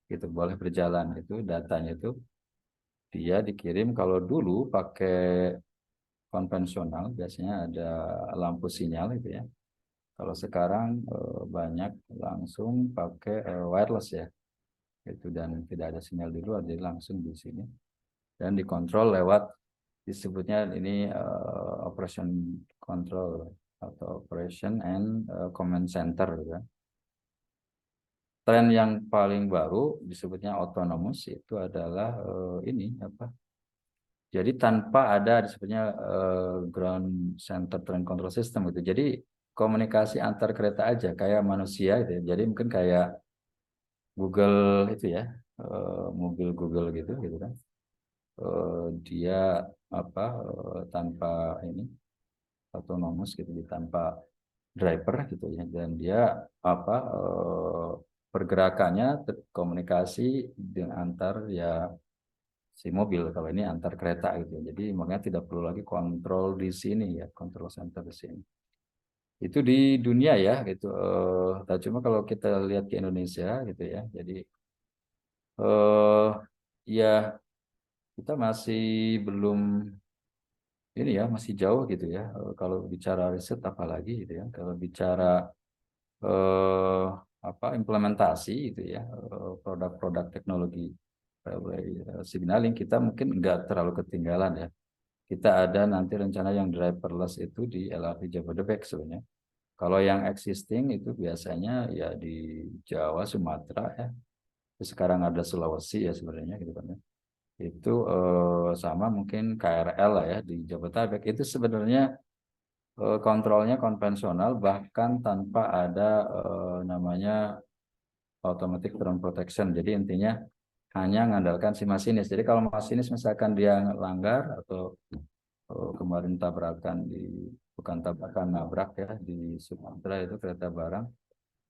gitu boleh berjalan itu datanya itu dia dikirim kalau dulu pakai konvensional biasanya ada lampu sinyal itu ya. Kalau sekarang banyak langsung pakai wireless ya. Itu dan tidak ada sinyal di luar jadi langsung di sini dan dikontrol lewat disebutnya ini operation control atau operation and command center gitu kan. Tren yang paling baru disebutnya autonomous itu adalah ini apa? Jadi tanpa ada disebutnya ground center train control system gitu. Jadi komunikasi antar kereta aja kayak manusia gitu ya. Jadi mungkin kayak Google itu ya, mobil Google gitu gitu kan. Dia apa tanpa ini autonomous gitu, tanpa driver gitu ya, dan dia apa pergerakannya komunikasi dengan antar ya si mobil kalau ini antar kereta gitu. Jadi makanya tidak perlu lagi kontrol di sini ya, kontrol center di sini. Itu di dunia ya gitu. Cuma kalau kita lihat ke Indonesia gitu ya. Jadi ya kita masih belum ini ya masih jauh gitu ya. Kalau bicara riset apalagi gitu ya. Kalau bicara eh, apa implementasi itu ya produk-produk teknologi railway signaling kita mungkin nggak terlalu ketinggalan ya. Kita ada nanti rencana yang driverless itu di LRT Jabodebek sebenarnya. Kalau yang existing itu biasanya ya di Jawa, Sumatera ya. Terus sekarang ada Sulawesi ya sebenarnya gitu kan ya. Itu sama mungkin KRL lah ya di Jabodetabek itu sebenarnya kontrolnya konvensional bahkan tanpa ada namanya automatic ground protection. Jadi intinya hanya mengandalkan si masinis. Jadi kalau masinis misalkan dia langgar atau kemarin tabrakan di bukan tabrakan, nabrak ya di Sumatera itu kereta barang.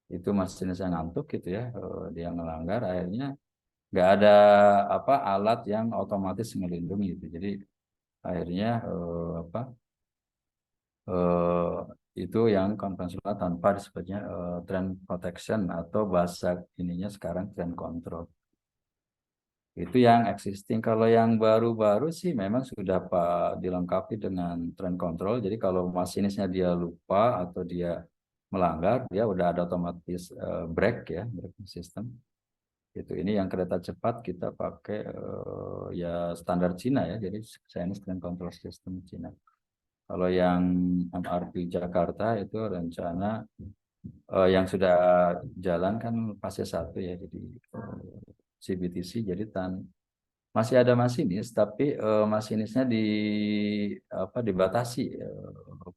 Itu masinisnya ngantuk gitu ya, dia ngelanggar, akhirnya nggak ada alat yang otomatis melindungi gitu. Jadi akhirnya itu yang konvensional tanpa disebutnya train protection atau bahasa ininya sekarang train control. Itu yang existing. Kalau yang baru-baru sih memang sudah dilengkapi dengan train control. Jadi kalau masinisnya dia lupa atau dia melanggar, dia udah ada otomatis brake ya, braking system. Ini yang kereta cepat kita pakai ya standar Cina ya, jadi Chinese train control system Cina. Kalau yang MRT Jakarta itu rencana yang sudah jalan kan fase 1 ya, jadi CBTC, jadi masih ada masinis, tapi masinisnya dibatasi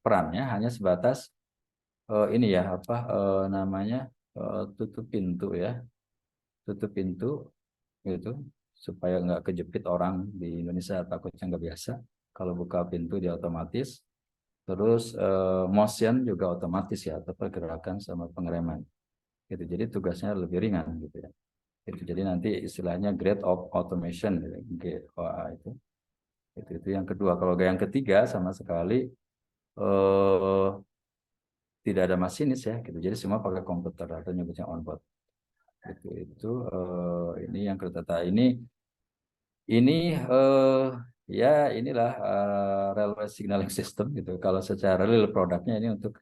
perannya hanya sebatas ini ya namanya tutup pintu ya, tutup pintu gitu supaya nggak kejepit orang di Indonesia, takutnya nggak biasa. Kalau buka pintu dia otomatis, terus motion juga otomatis ya, atau pergerakan sama pengereman. Gitu. Jadi tugasnya lebih ringan gitu ya. Jadi nanti istilahnya grade of automation, GOA itu. Itu yang kedua. Kalau yang ketiga sama sekali tidak ada masinis ya. Gitu. Jadi semua pakai komputer atau nyebutnya onboard. Ini yang kereta ini ya inilah railway signaling system gitu. Kalau secara real produknya ini untuk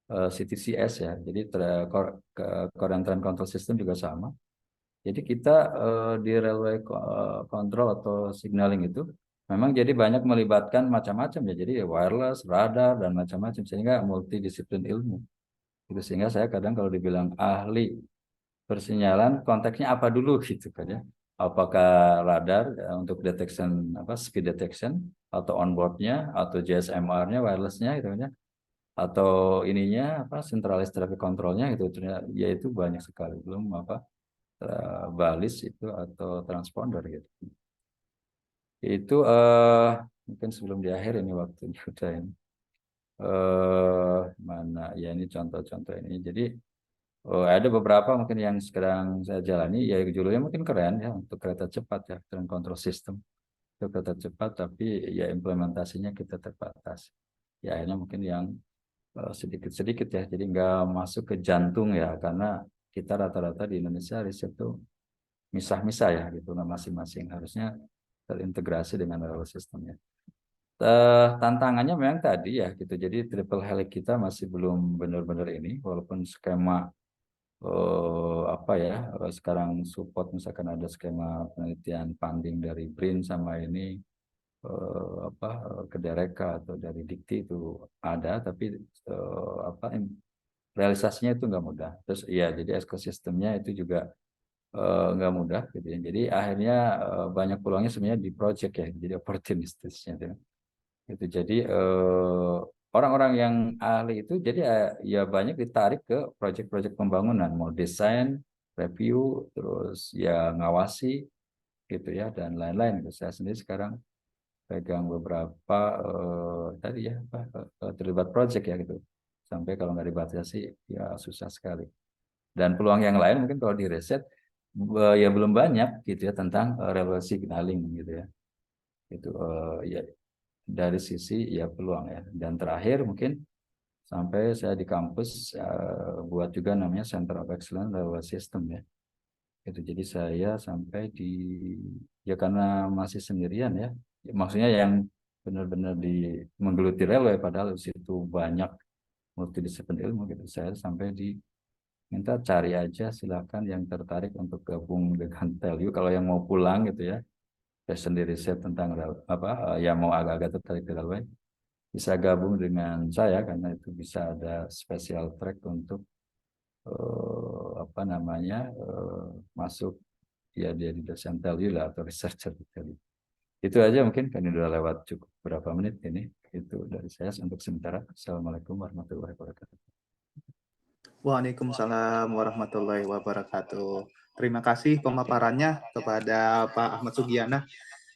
CTCS ya. Jadi Korean Train Control System juga sama. Jadi kita di railway control atau signaling itu memang jadi banyak melibatkan macam-macam ya. Jadi wireless, radar dan macam-macam sehingga multidisiplin ilmu. Sehingga saya kadang kalau dibilang ahli persinyalan konteksnya apa dulu gitu kan ya. Apakah radar untuk detection speed detection atau onboardnya atau GSMR-nya wireless-nya gitu kan ya. Atau ininya centralized traffic control-nya gitu, yaitu banyak sekali, belum balis itu atau transponder gitu. Itu mungkin sebelum di akhir ini waktunya udah ini mana ya, ini contoh-contoh ini. Jadi ada beberapa mungkin yang sekarang saya jalani, ya judulnya mungkin keren ya, untuk kereta cepat ya, train control system itu kereta cepat, tapi ya implementasinya kita terbatas. Ya akhirnya mungkin yang sedikit-sedikit ya, jadi nggak masuk ke jantung ya, karena kita rata-rata di Indonesia riset tuh misah-misah ya gitu, nah masing-masing harusnya terintegrasi dengan railway systemnya. Tantangannya memang tadi ya gitu, jadi triple helix kita masih belum benar-benar ini, walaupun skema sekarang support misalkan ada skema penelitian funding dari BRIN sama ini Kedereka atau dari Dikti itu ada, tapi realisasinya itu nggak mudah. Terus iya, jadi ekosistemnya itu juga nggak mudah gitu ya. Jadi akhirnya banyak peluangnya sebenarnya di project ya, jadi opportunistisnya itu. Jadi orang-orang yang ahli itu jadi ya banyak ditarik ke project-project pembangunan, mau desain, review, terus ya ngawasi gitu ya, dan lain-lain. Saya sendiri sekarang pegang beberapa tadi ya terlibat project ya gitu. Sampai kalau nggak dibatasi ya susah sekali. Dan peluang yang lain mungkin kalau di riset ya belum banyak gitu ya tentang railway signaling gitu ya. Itu ya dari sisi ya peluang ya. Dan terakhir mungkin sampai saya di kampus buat juga namanya Center of Excellence Railway System ya. Jadi saya sampai ya karena masih sendirian ya. Maksudnya yang benar-benar menggeluti railway, padahal di situ banyak multidisiplin ilmu gitu. Saya sampai minta cari aja, silakan yang tertarik untuk gabung dengan Telyu. Kalau yang mau pulang gitu ya, saya sendiri set tentang yang mau agak-agak tertarik di railway, bisa gabung dengan saya karena itu bisa ada special track untuk masuk ya dia di dosen Telyu lah atau researcher di Telyu. Itu aja mungkin, kan udah lewat cukup berapa menit ini. Itu dari saya untuk sementara. Assalamualaikum warahmatullahi wabarakatuh. Waalaikumsalam warahmatullahi wabarakatuh. Terima kasih pemaparannya kepada Pak Ahmad Sugiana.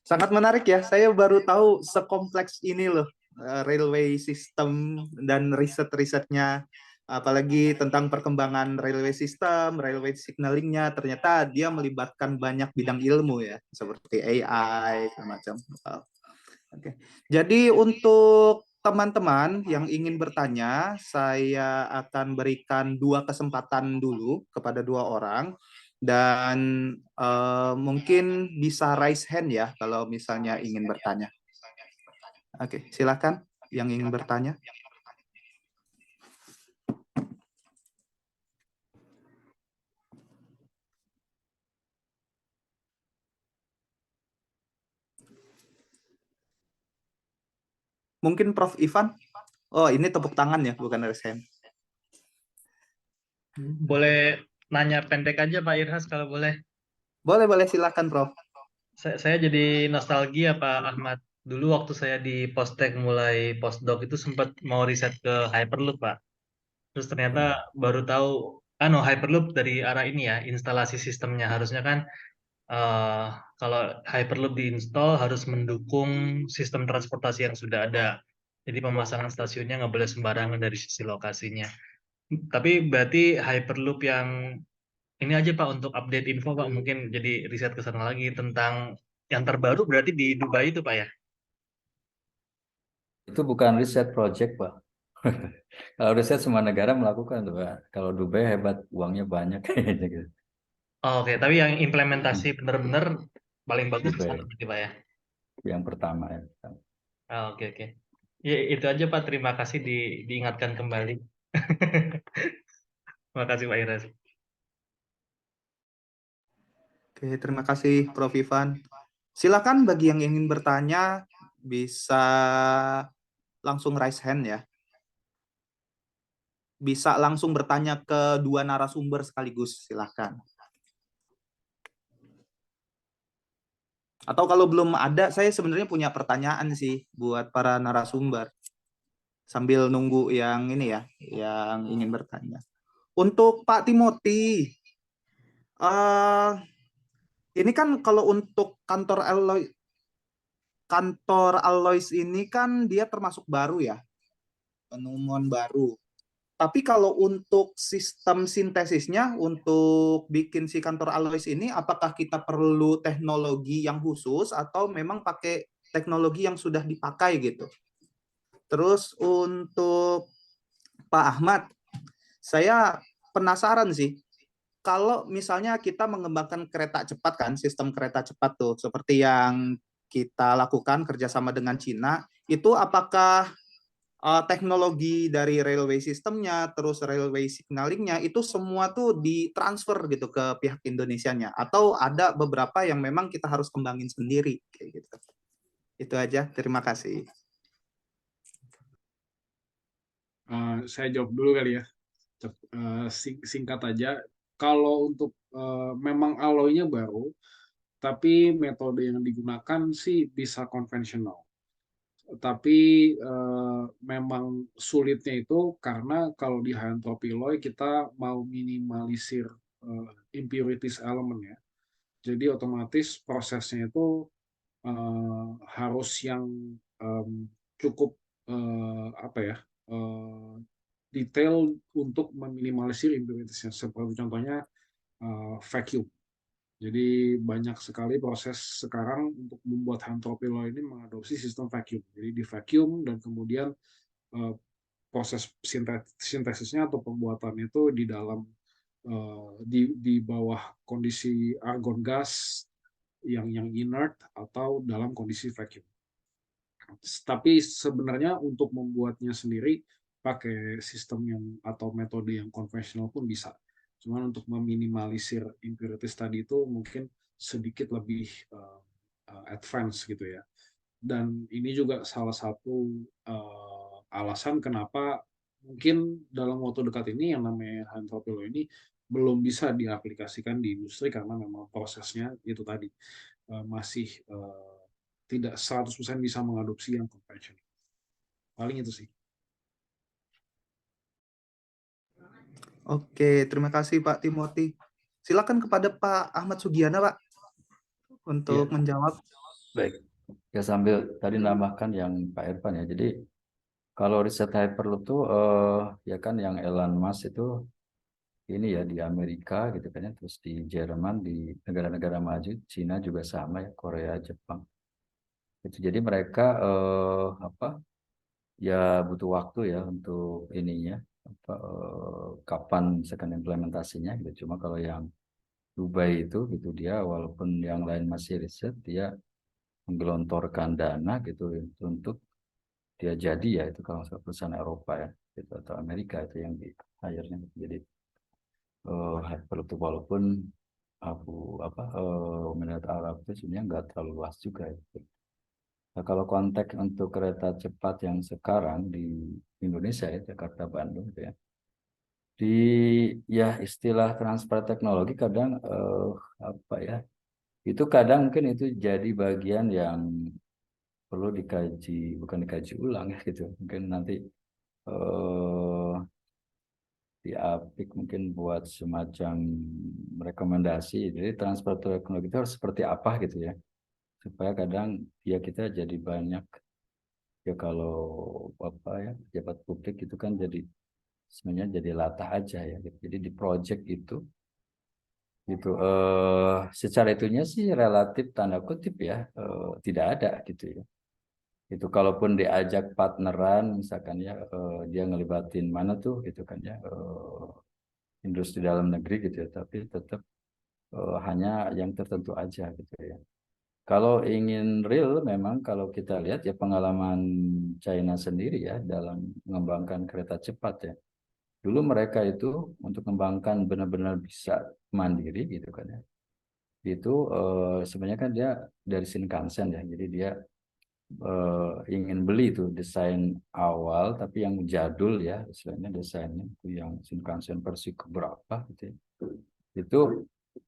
Sangat menarik ya, saya baru tahu sekompleks ini loh railway system dan riset-risetnya, apalagi tentang perkembangan railway system, railway signalingnya, ternyata dia melibatkan banyak bidang ilmu ya, seperti AI, macam. Oke. Jadi untuk teman-teman yang ingin bertanya, saya akan berikan 2 kesempatan dulu kepada 2 orang dan mungkin bisa raise hand ya kalau misalnya ingin bertanya. Oke, silakan yang ingin bertanya. Mungkin Prof. Ivan? Oh, ini tepuk tangan ya, bukan raise hand. Boleh nanya pendek aja Pak Irhas kalau boleh. Boleh, silakan Prof. Saya jadi nostalgia Pak Ahmad. Dulu waktu saya di Postek mulai postdoc itu sempat mau riset ke Hyperloop Pak. Terus ternyata baru tahu, Hyperloop dari arah ini ya, instalasi sistemnya. Harusnya kan eh, kalau Hyperloop diinstal harus mendukung sistem transportasi yang sudah ada. Jadi pemasangan stasiunnya nggak boleh sembarangan dari sisi lokasinya. Tapi berarti Hyperloop yang ini aja Pak untuk update info Pak, mungkin jadi riset ke sana lagi tentang yang terbaru berarti di Dubai itu Pak ya? Itu bukan riset project, Pak. Kalau riset semua negara melakukan tuh, Pak. Kalau Dubai hebat, uangnya banyak kayaknya gitu. Oh, oke, tapi yang implementasi benar-benar paling bagus ke sana Dubai berarti Pak ya? yang pertama ya. Oh, oke. Ya, itu aja Pak, terima kasih diingatkan kembali. Terima kasih Pak Iras. Oke, terima kasih Prof. Ivan. Silakan bagi yang ingin bertanya bisa langsung raise hand ya. Bisa langsung bertanya ke 2 narasumber sekaligus, silakan. Atau kalau belum ada, saya sebenarnya punya pertanyaan sih buat para narasumber. Sambil nunggu yang ini ya, yang ingin bertanya. Untuk Pak Timothy, ini kan kalau untuk kantor Alois ini kan dia termasuk baru ya, penemuan baru. Tapi kalau untuk sistem sintesisnya, untuk bikin si kantor Alois ini, apakah kita perlu teknologi yang khusus atau memang pakai teknologi yang sudah dipakai gitu? Terus untuk Pak Ahmad, saya penasaran sih, kalau misalnya kita mengembangkan kereta cepat kan, sistem kereta cepat tuh, seperti yang kita lakukan kerjasama dengan Cina, itu apakah teknologi dari railway sistemnya, terus railway signalingnya, itu semua tuh ditransfer gitu ke pihak Indonesianya, atau ada beberapa yang memang kita harus kembangin sendiri, kayak gitu. Itu aja, terima kasih. Saya jawab dulu kali ya. Singkat aja. Kalau untuk memang alloy-nya baru, tapi metode yang digunakan sih bisa konvensional. Tapi memang sulitnya itu karena kalau di high entropy alloy kita mau minimalisir impurities element ya. Jadi otomatis prosesnya itu harus yang cukup apa ya detail untuk meminimalisir impuritiesnya. Seperti contohnya vacuum. Jadi banyak sekali proses sekarang untuk membuat hantropilo ini mengadopsi sistem vacuum. Jadi di vacuum dan kemudian proses sintesisnya atau pembuatannya itu di dalam di bawah kondisi argon gas yang inert atau dalam kondisi vacuum. Tapi sebenarnya untuk membuatnya sendiri pakai sistem yang atau metode yang konvensional pun bisa. Cuman untuk meminimalisir impurities tadi itu mungkin sedikit lebih advance gitu ya. Dan ini juga salah satu alasan kenapa mungkin dalam waktu dekat ini yang namanya hantropilo ini belum bisa diaplikasikan di industri karena memang prosesnya itu tadi masih tidak 100% bisa mengadopsi yang konvensional. Paling itu sih. Oke, terima kasih Pak Timothy. Silakan kepada Pak Ahmad Sugiana, Pak, untuk menjawab. Baik. Ya sambil tadi nambahkan yang Pak Irfan ya. Jadi kalau riset Hyperloop tuh ya kan yang Elon Musk itu ini ya di Amerika gitu kan ya, terus di Jerman, di negara-negara maju, Cina juga sama ya, Korea, Jepang. Itu jadi mereka apa ya butuh waktu ya untuk ininya apa, kapan misalkan implementasinya gitu. Cuma kalau yang Dubai itu gitu dia walaupun yang lain masih riset, dia menggelontorkan dana gitu untuk dia jadi ya itu kalau misalnya perusahaan Eropa ya gitu, atau Amerika itu yang di hire-nya. Jadi Hyperloop itu walaupun Emirat Arab itu sebenarnya nggak terlalu luas juga ya. Nah, kalau konteks untuk kereta cepat yang sekarang di Indonesia ya Jakarta Bandung gitu ya, di ya istilah transfer teknologi kadang apa ya itu kadang mungkin itu jadi bagian yang perlu dikaji, bukan dikaji ulang ya gitu, mungkin nanti eh, di APIK mungkin buat semacam rekomendasi. Jadi transfer teknologi itu harus seperti apa gitu ya. Supaya kadang ya kita jadi banyak ya kalau apa ya pejabat publik itu kan jadi sebenarnya jadi latah aja ya gitu. Jadi di project itu secara itunya sih relatif tanda kutip ya tidak ada gitu ya. Itu kalaupun diajak partneran misalkan ya dia ngelibatin mana tuh gitu kan ya industri dalam negeri gitu ya, tapi tetap hanya yang tertentu aja gitu ya. Kalau ingin real memang kalau kita lihat ya pengalaman China sendiri ya dalam mengembangkan kereta cepat ya. Dulu mereka itu untuk mengembangkan benar-benar bisa mandiri gitu kan ya. Itu sebenarnya kan dia dari Shinkansen ya. Jadi dia ingin beli itu desain awal tapi yang jadul ya, istilahnya desainnya itu yang Shinkansen versi keberapa gitu ya. Itu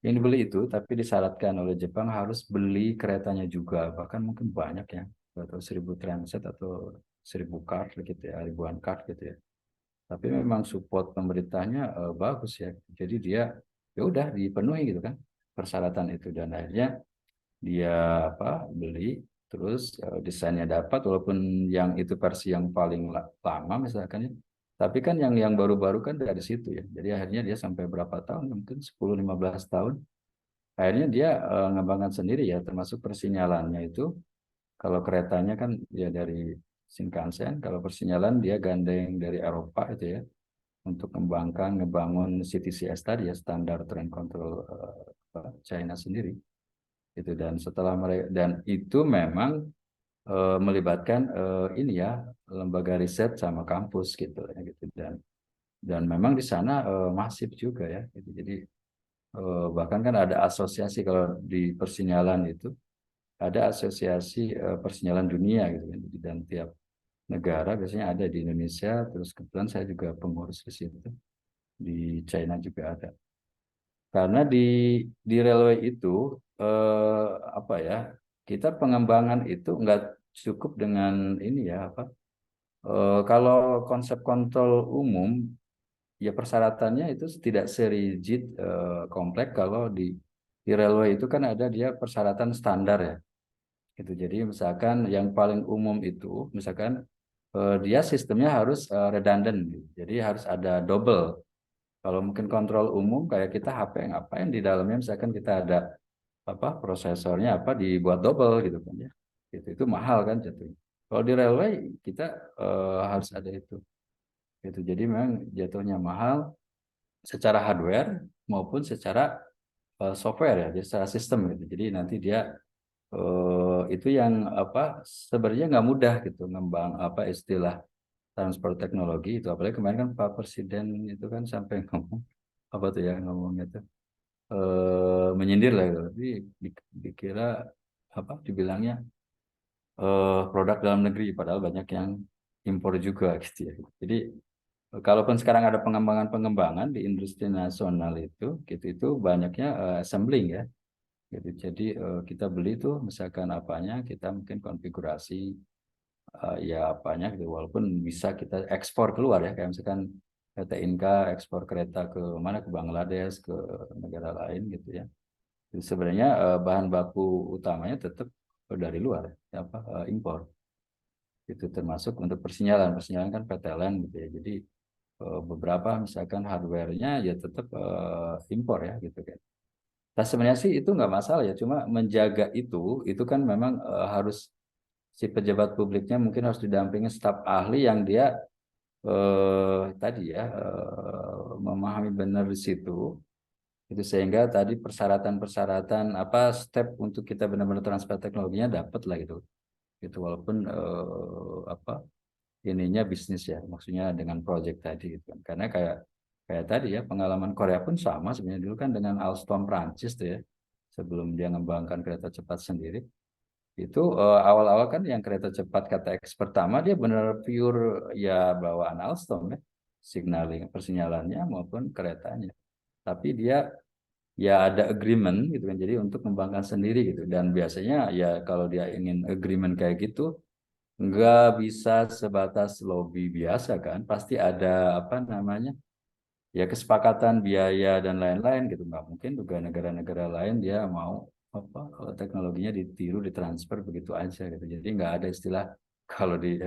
yang dibeli itu tapi disyaratkan oleh Jepang harus beli keretanya juga, bahkan mungkin banyak ya atau 1.000 transit atau 1.000 kart gitu ya, ribuan kart gitu ya. Tapi memang support pemerintahnya bagus ya, jadi dia ya udah dipenuhi gitu kan persyaratan itu, dan akhirnya dia beli, terus desainnya dapat walaupun yang itu versi yang paling lama misalkan ya, tapi kan yang baru-baru kan dari situ ya, jadi akhirnya dia sampai berapa tahun, mungkin 10-15 tahun akhirnya dia ngembangkan sendiri ya, termasuk persinyalannya itu. Kalau keretanya kan dia dari Shinkansen, kalau persinyalan dia gandeng dari Eropa itu ya, untuk ngebangun CTCS tadi ya, standar train control China sendiri itu. Dan setelah mereka, dan itu memang melibatkan ini ya lembaga riset sama kampus gitu ya gitu, dan memang di sana masif juga ya gitu. Jadi bahkan kan ada asosiasi kalau di persinyalan itu, ada asosiasi persinyalan dunia gitu kan. Dan tiap negara biasanya ada, di Indonesia terus kebetulan saya juga pengurus di situ, di China juga ada. Karena di railway itu apa ya, kita pengembangan itu nggak cukup dengan ini ya kalau konsep kontrol umum ya persyaratannya itu tidak serigid kompleks. Kalau di railway itu kan ada dia persyaratan standar ya gitu. Jadi misalkan yang paling umum itu misalkan dia sistemnya harus redundant gitu. Jadi harus ada double. Kalau mungkin kontrol umum kayak kita HP ngapain di dalamnya misalkan kita ada prosesornya dibuat double gitu kan ya. Itu mahal kan jatuhnya. Kalau di railway kita harus ada itu. Gitu. Jadi memang jatuhnya mahal secara hardware maupun secara software ya, jadi secara sistem gitu. Jadi nanti dia itu yang sebenarnya nggak mudah gitu ngembang istilah transfer teknologi itu, apalagi kemarin kan Pak Presiden itu kan sampai ngomong tuh ya ngomongnya tuh menyindir lah gitu. Tapi dikira dibilangnya produk dalam negeri padahal banyak yang impor juga gitu ya. Jadi kalaupun sekarang ada pengembangan di industri nasional itu banyaknya assembling ya. Gitu. Jadi kita beli tuh misalkan apanya, kita mungkin konfigurasi ya apanya gitu, walaupun bisa kita ekspor keluar ya, kayak misalkan PT Inka ekspor kereta ke mana, ke Bangladesh, ke negara lain gitu ya. Jadi sebenarnya bahan baku utamanya tetap dari luar, impor. Itu termasuk untuk persinyalan kan PTLN gitu ya. Jadi beberapa misalkan hardware-nya ya tetap impor ya gitu kan. Nah sebenarnya sih itu nggak masalah ya, cuma menjaga itu kan memang harus si pejabat publiknya mungkin harus didampingi staf ahli yang dia tadi ya memahami benar di situ. Itu sehingga tadi persyaratan-persyaratan apa step untuk kita benar-benar transfer teknologinya dapat lah gitu. Gitu walaupun apa ininya bisnis ya, maksudnya dengan project tadi gitu kan. Karena kayak tadi ya pengalaman Korea pun sama sebenarnya dulu kan dengan Alstom Prancis tuh ya. Sebelum dia ngembangkan kereta cepat sendiri. Itu awal-awal kan yang kereta cepat kata X pertama dia benar pure ya bawaan Alstom ya. Signaling persinyalannya maupun keretanya. Tapi dia ya ada agreement gitu kan. Jadi untuk mengembangkan sendiri gitu. Dan biasanya ya kalau dia ingin agreement kayak gitu nggak bisa sebatas lobby biasa kan. Pasti ada apa namanya ya kesepakatan biaya dan lain-lain gitu. Nggak mungkin juga negara-negara lain dia mau apa kalau teknologinya ditiru ditransfer begitu aja gitu. Jadi nggak ada istilah kalau di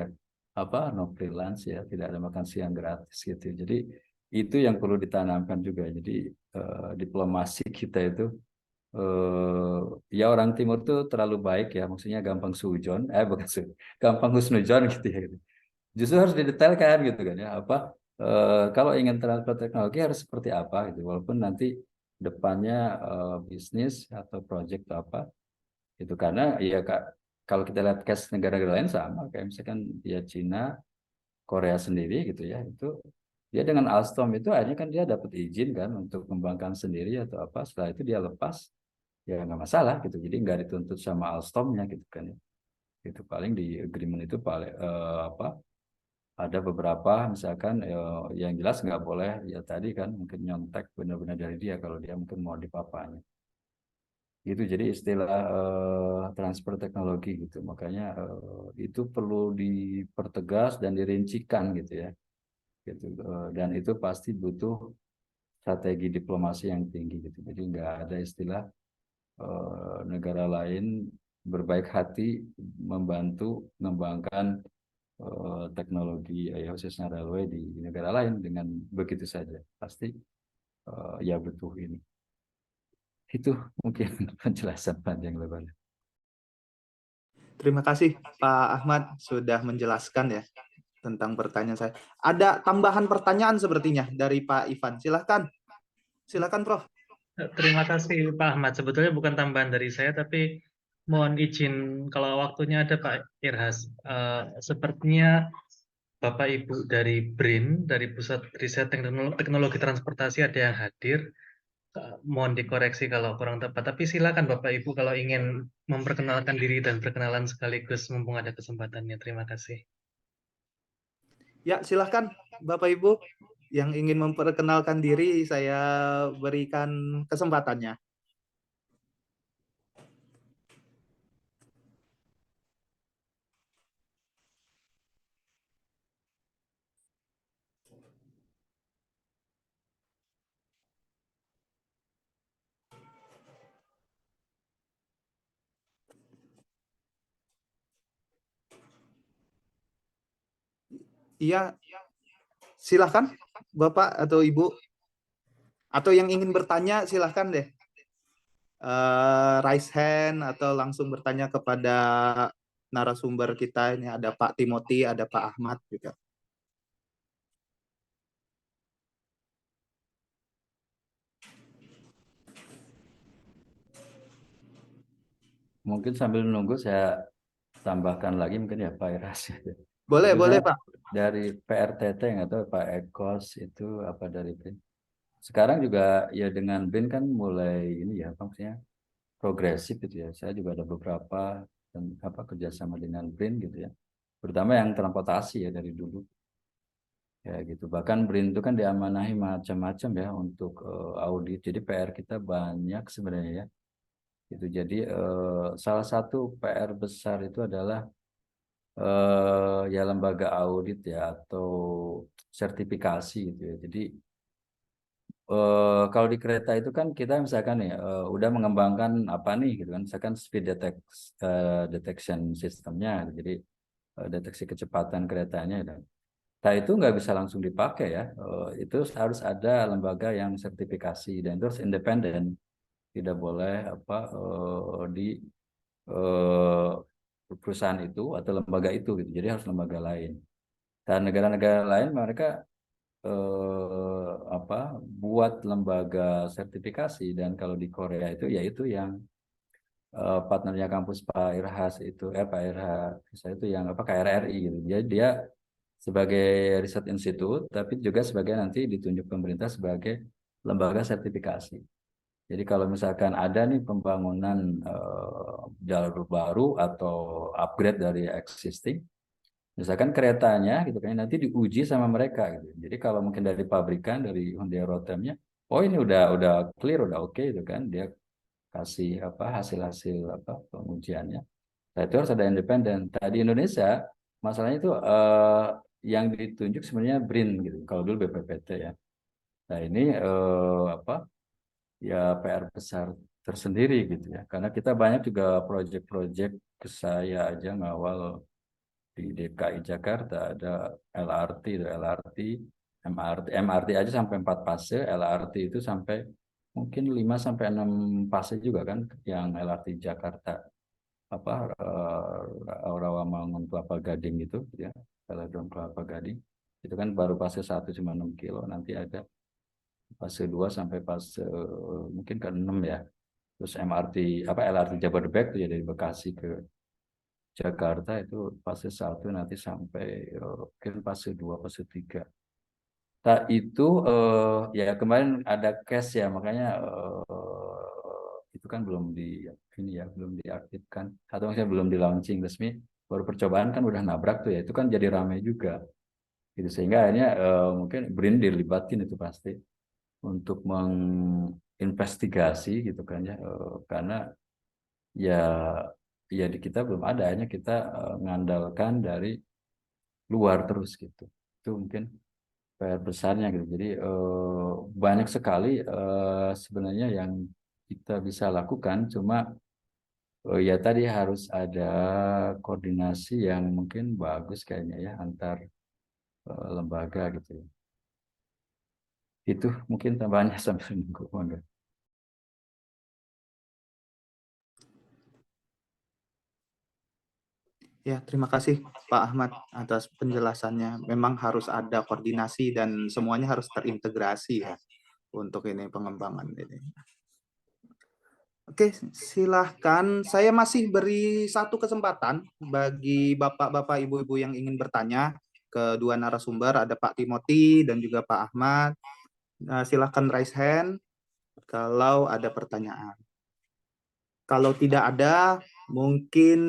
apa no freelance ya tidak ada makan siang gratis gitu. Jadi itu yang perlu ditanamkan juga. Jadi diplomasi kita itu ya orang timur tuh terlalu baik ya, maksudnya gampang sujon, bukan gampang husnujon gitu ya. Gitu. Justru harus didetailkan gitu kan ya, apa kalau ingin transfer teknologi harus seperti apa gitu, walaupun nanti depannya bisnis atau project atau apa, itu karena ya kak kalau kita lihat case negara-negara lain sama, kayak misalkan dia Cina, Korea sendiri gitu ya, itu dia dengan Alstom itu akhirnya kan dia dapat izin kan untuk mengembangkan sendiri atau apa, setelah itu dia lepas ya nggak masalah gitu, jadi nggak dituntut sama Alstomnya gitu kan ya. Itu paling di agreement itu paling apa ada beberapa misalkan yang jelas nggak boleh ya tadi kan mungkin nyontek benar-benar dari dia kalau dia mungkin mau di papanya gitu. Jadi istilah transfer teknologi gitu makanya itu perlu dipertegas dan dirincikan gitu ya gitu. Dan itu pasti butuh strategi diplomasi yang tinggi gitu. Jadi nggak ada istilah negara lain berbaik hati membantu mengembangkan teknologi khususnya railway di negara lain dengan begitu saja. Pasti ya butuh ini. Itu mungkin penjelasan panjang lebar. Terima kasih Pak Ahmad sudah menjelaskan ya tentang pertanyaan saya. Ada tambahan pertanyaan sepertinya dari Pak Ivan. Silahkan. Silakan Prof. Terima kasih Pak Ahmad. Sebetulnya bukan tambahan dari saya, tapi mohon izin kalau waktunya ada Pak Irhas. Sepertinya Bapak Ibu dari BRIN, dari Pusat Riset Teknologi Transportasi ada yang hadir. Mohon dikoreksi kalau kurang tepat. Tapi silakan Bapak Ibu kalau ingin memperkenalkan diri dan perkenalan sekaligus mumpung ada kesempatannya. Terima kasih. Ya, silahkan Bapak Ibu yang ingin memperkenalkan diri, saya berikan kesempatannya. Iya, silahkan Bapak atau Ibu. Atau yang ingin bertanya, silahkan deh. Raise hand atau langsung bertanya kepada narasumber kita. Ini ada Pak Timothy, ada Pak Ahmad juga. Mungkin sambil menunggu saya tambahkan lagi mungkin ya Pak Iras. Boleh, boleh Pak. Dari PRTT nggak tahu Pak Ekos itu apa dari BIN. Sekarang juga ya dengan BIN kan mulai ini ya maksudnya progresif gitu ya. Saya juga ada beberapa dan apa kerjasama dengan BRIN gitu ya. Terutama yang transportasi ya dari dulu. Ya gitu. Bahkan BRIN itu kan diamanahi macam-macam ya untuk audit. Jadi PR kita banyak sebenarnya ya. Gitu. Jadi salah satu PR besar itu adalah ya lembaga audit ya atau sertifikasi gitu ya. Jadi kalau di kereta itu kan kita misalkan nih udah mengembangkan apa nih gitu kan, misalkan speed detection sistemnya, jadi deteksi kecepatan keretanya gitu. Nah itu nggak bisa langsung dipakai ya, itu harus ada lembaga yang sertifikasi dan itu harus independen, tidak boleh apa di perusahaan itu atau lembaga itu gitu, jadi harus lembaga lain. Dan negara-negara lain mereka apa buat lembaga sertifikasi, dan kalau di Korea itu yaitu yang partnernya kampus Pak Irhas itu Pak Irhas itu yang apa KRRI gitu. Jadi dia sebagai riset institut tapi juga sebagai nanti ditunjuk pemerintah sebagai lembaga sertifikasi. Jadi kalau misalkan ada nih pembangunan jalur baru atau upgrade dari existing, misalkan keretanya gitu kan nanti diuji sama mereka gitu. Jadi kalau mungkin dari pabrikan dari Hyundai Rotemnya, oh ini udah clear, udah oke gitu kan, dia kasih apa hasil-hasil apa pengujiannya. Nah, itu harus ada independen. Tadi Indonesia masalahnya itu yang ditunjuk sebenarnya BRIN gitu. Kalau dulu BPPT ya. Nah ini apa ya PR besar tersendiri gitu ya. Karena kita banyak juga proyek-proyek, saya aja ngawal di DKI Jakarta ada LRT, MRT aja sampai 4 fase, LRT itu sampai mungkin 5 sampai 6 fase juga kan, yang LRT Jakarta apa Rawamangun Kelapa Gading itu ya, Velodrome Kelapa Gading itu kan baru fase 1 cuma 6 kilo, nanti ada fase 2 sampai fase mungkin ke 6 ya. Terus MRT apa LRT Jabodebek itu ya dari Bekasi ke Jakarta itu fase 1 nanti sampai mungkin fase 2 fase 3. Nah itu ya kemarin ada case ya, makanya itu kan belum di ini ya, belum diaktifkan atau misalnya belum di launching resmi, baru percobaan kan udah nabrak tuh ya, itu kan jadi ramai juga gitu, sehingga akhirnya mungkin BRIN dilibatin itu pasti untuk menginvestigasi gitu kan ya, karena ya di kita belum ada, hanya kita mengandalkan dari luar terus gitu. Itu mungkin PR besarnya gitu. Jadi banyak sekali sebenarnya yang kita bisa lakukan, cuma ya tadi harus ada koordinasi yang mungkin bagus kayaknya ya antar lembaga gitu ya. Itu mungkin tambahnya sampai minggu. Ya, terima kasih Pak Ahmad atas penjelasannya. Memang harus ada koordinasi dan semuanya harus terintegrasi ya untuk ini pengembangan ini. Oke, silahkan. Saya masih beri satu kesempatan bagi bapak-bapak, ibu-ibu yang ingin bertanya. Kedua narasumber ada Pak Timothy dan juga Pak Ahmad. Silahkan raise hand kalau ada pertanyaan. Kalau tidak ada, mungkin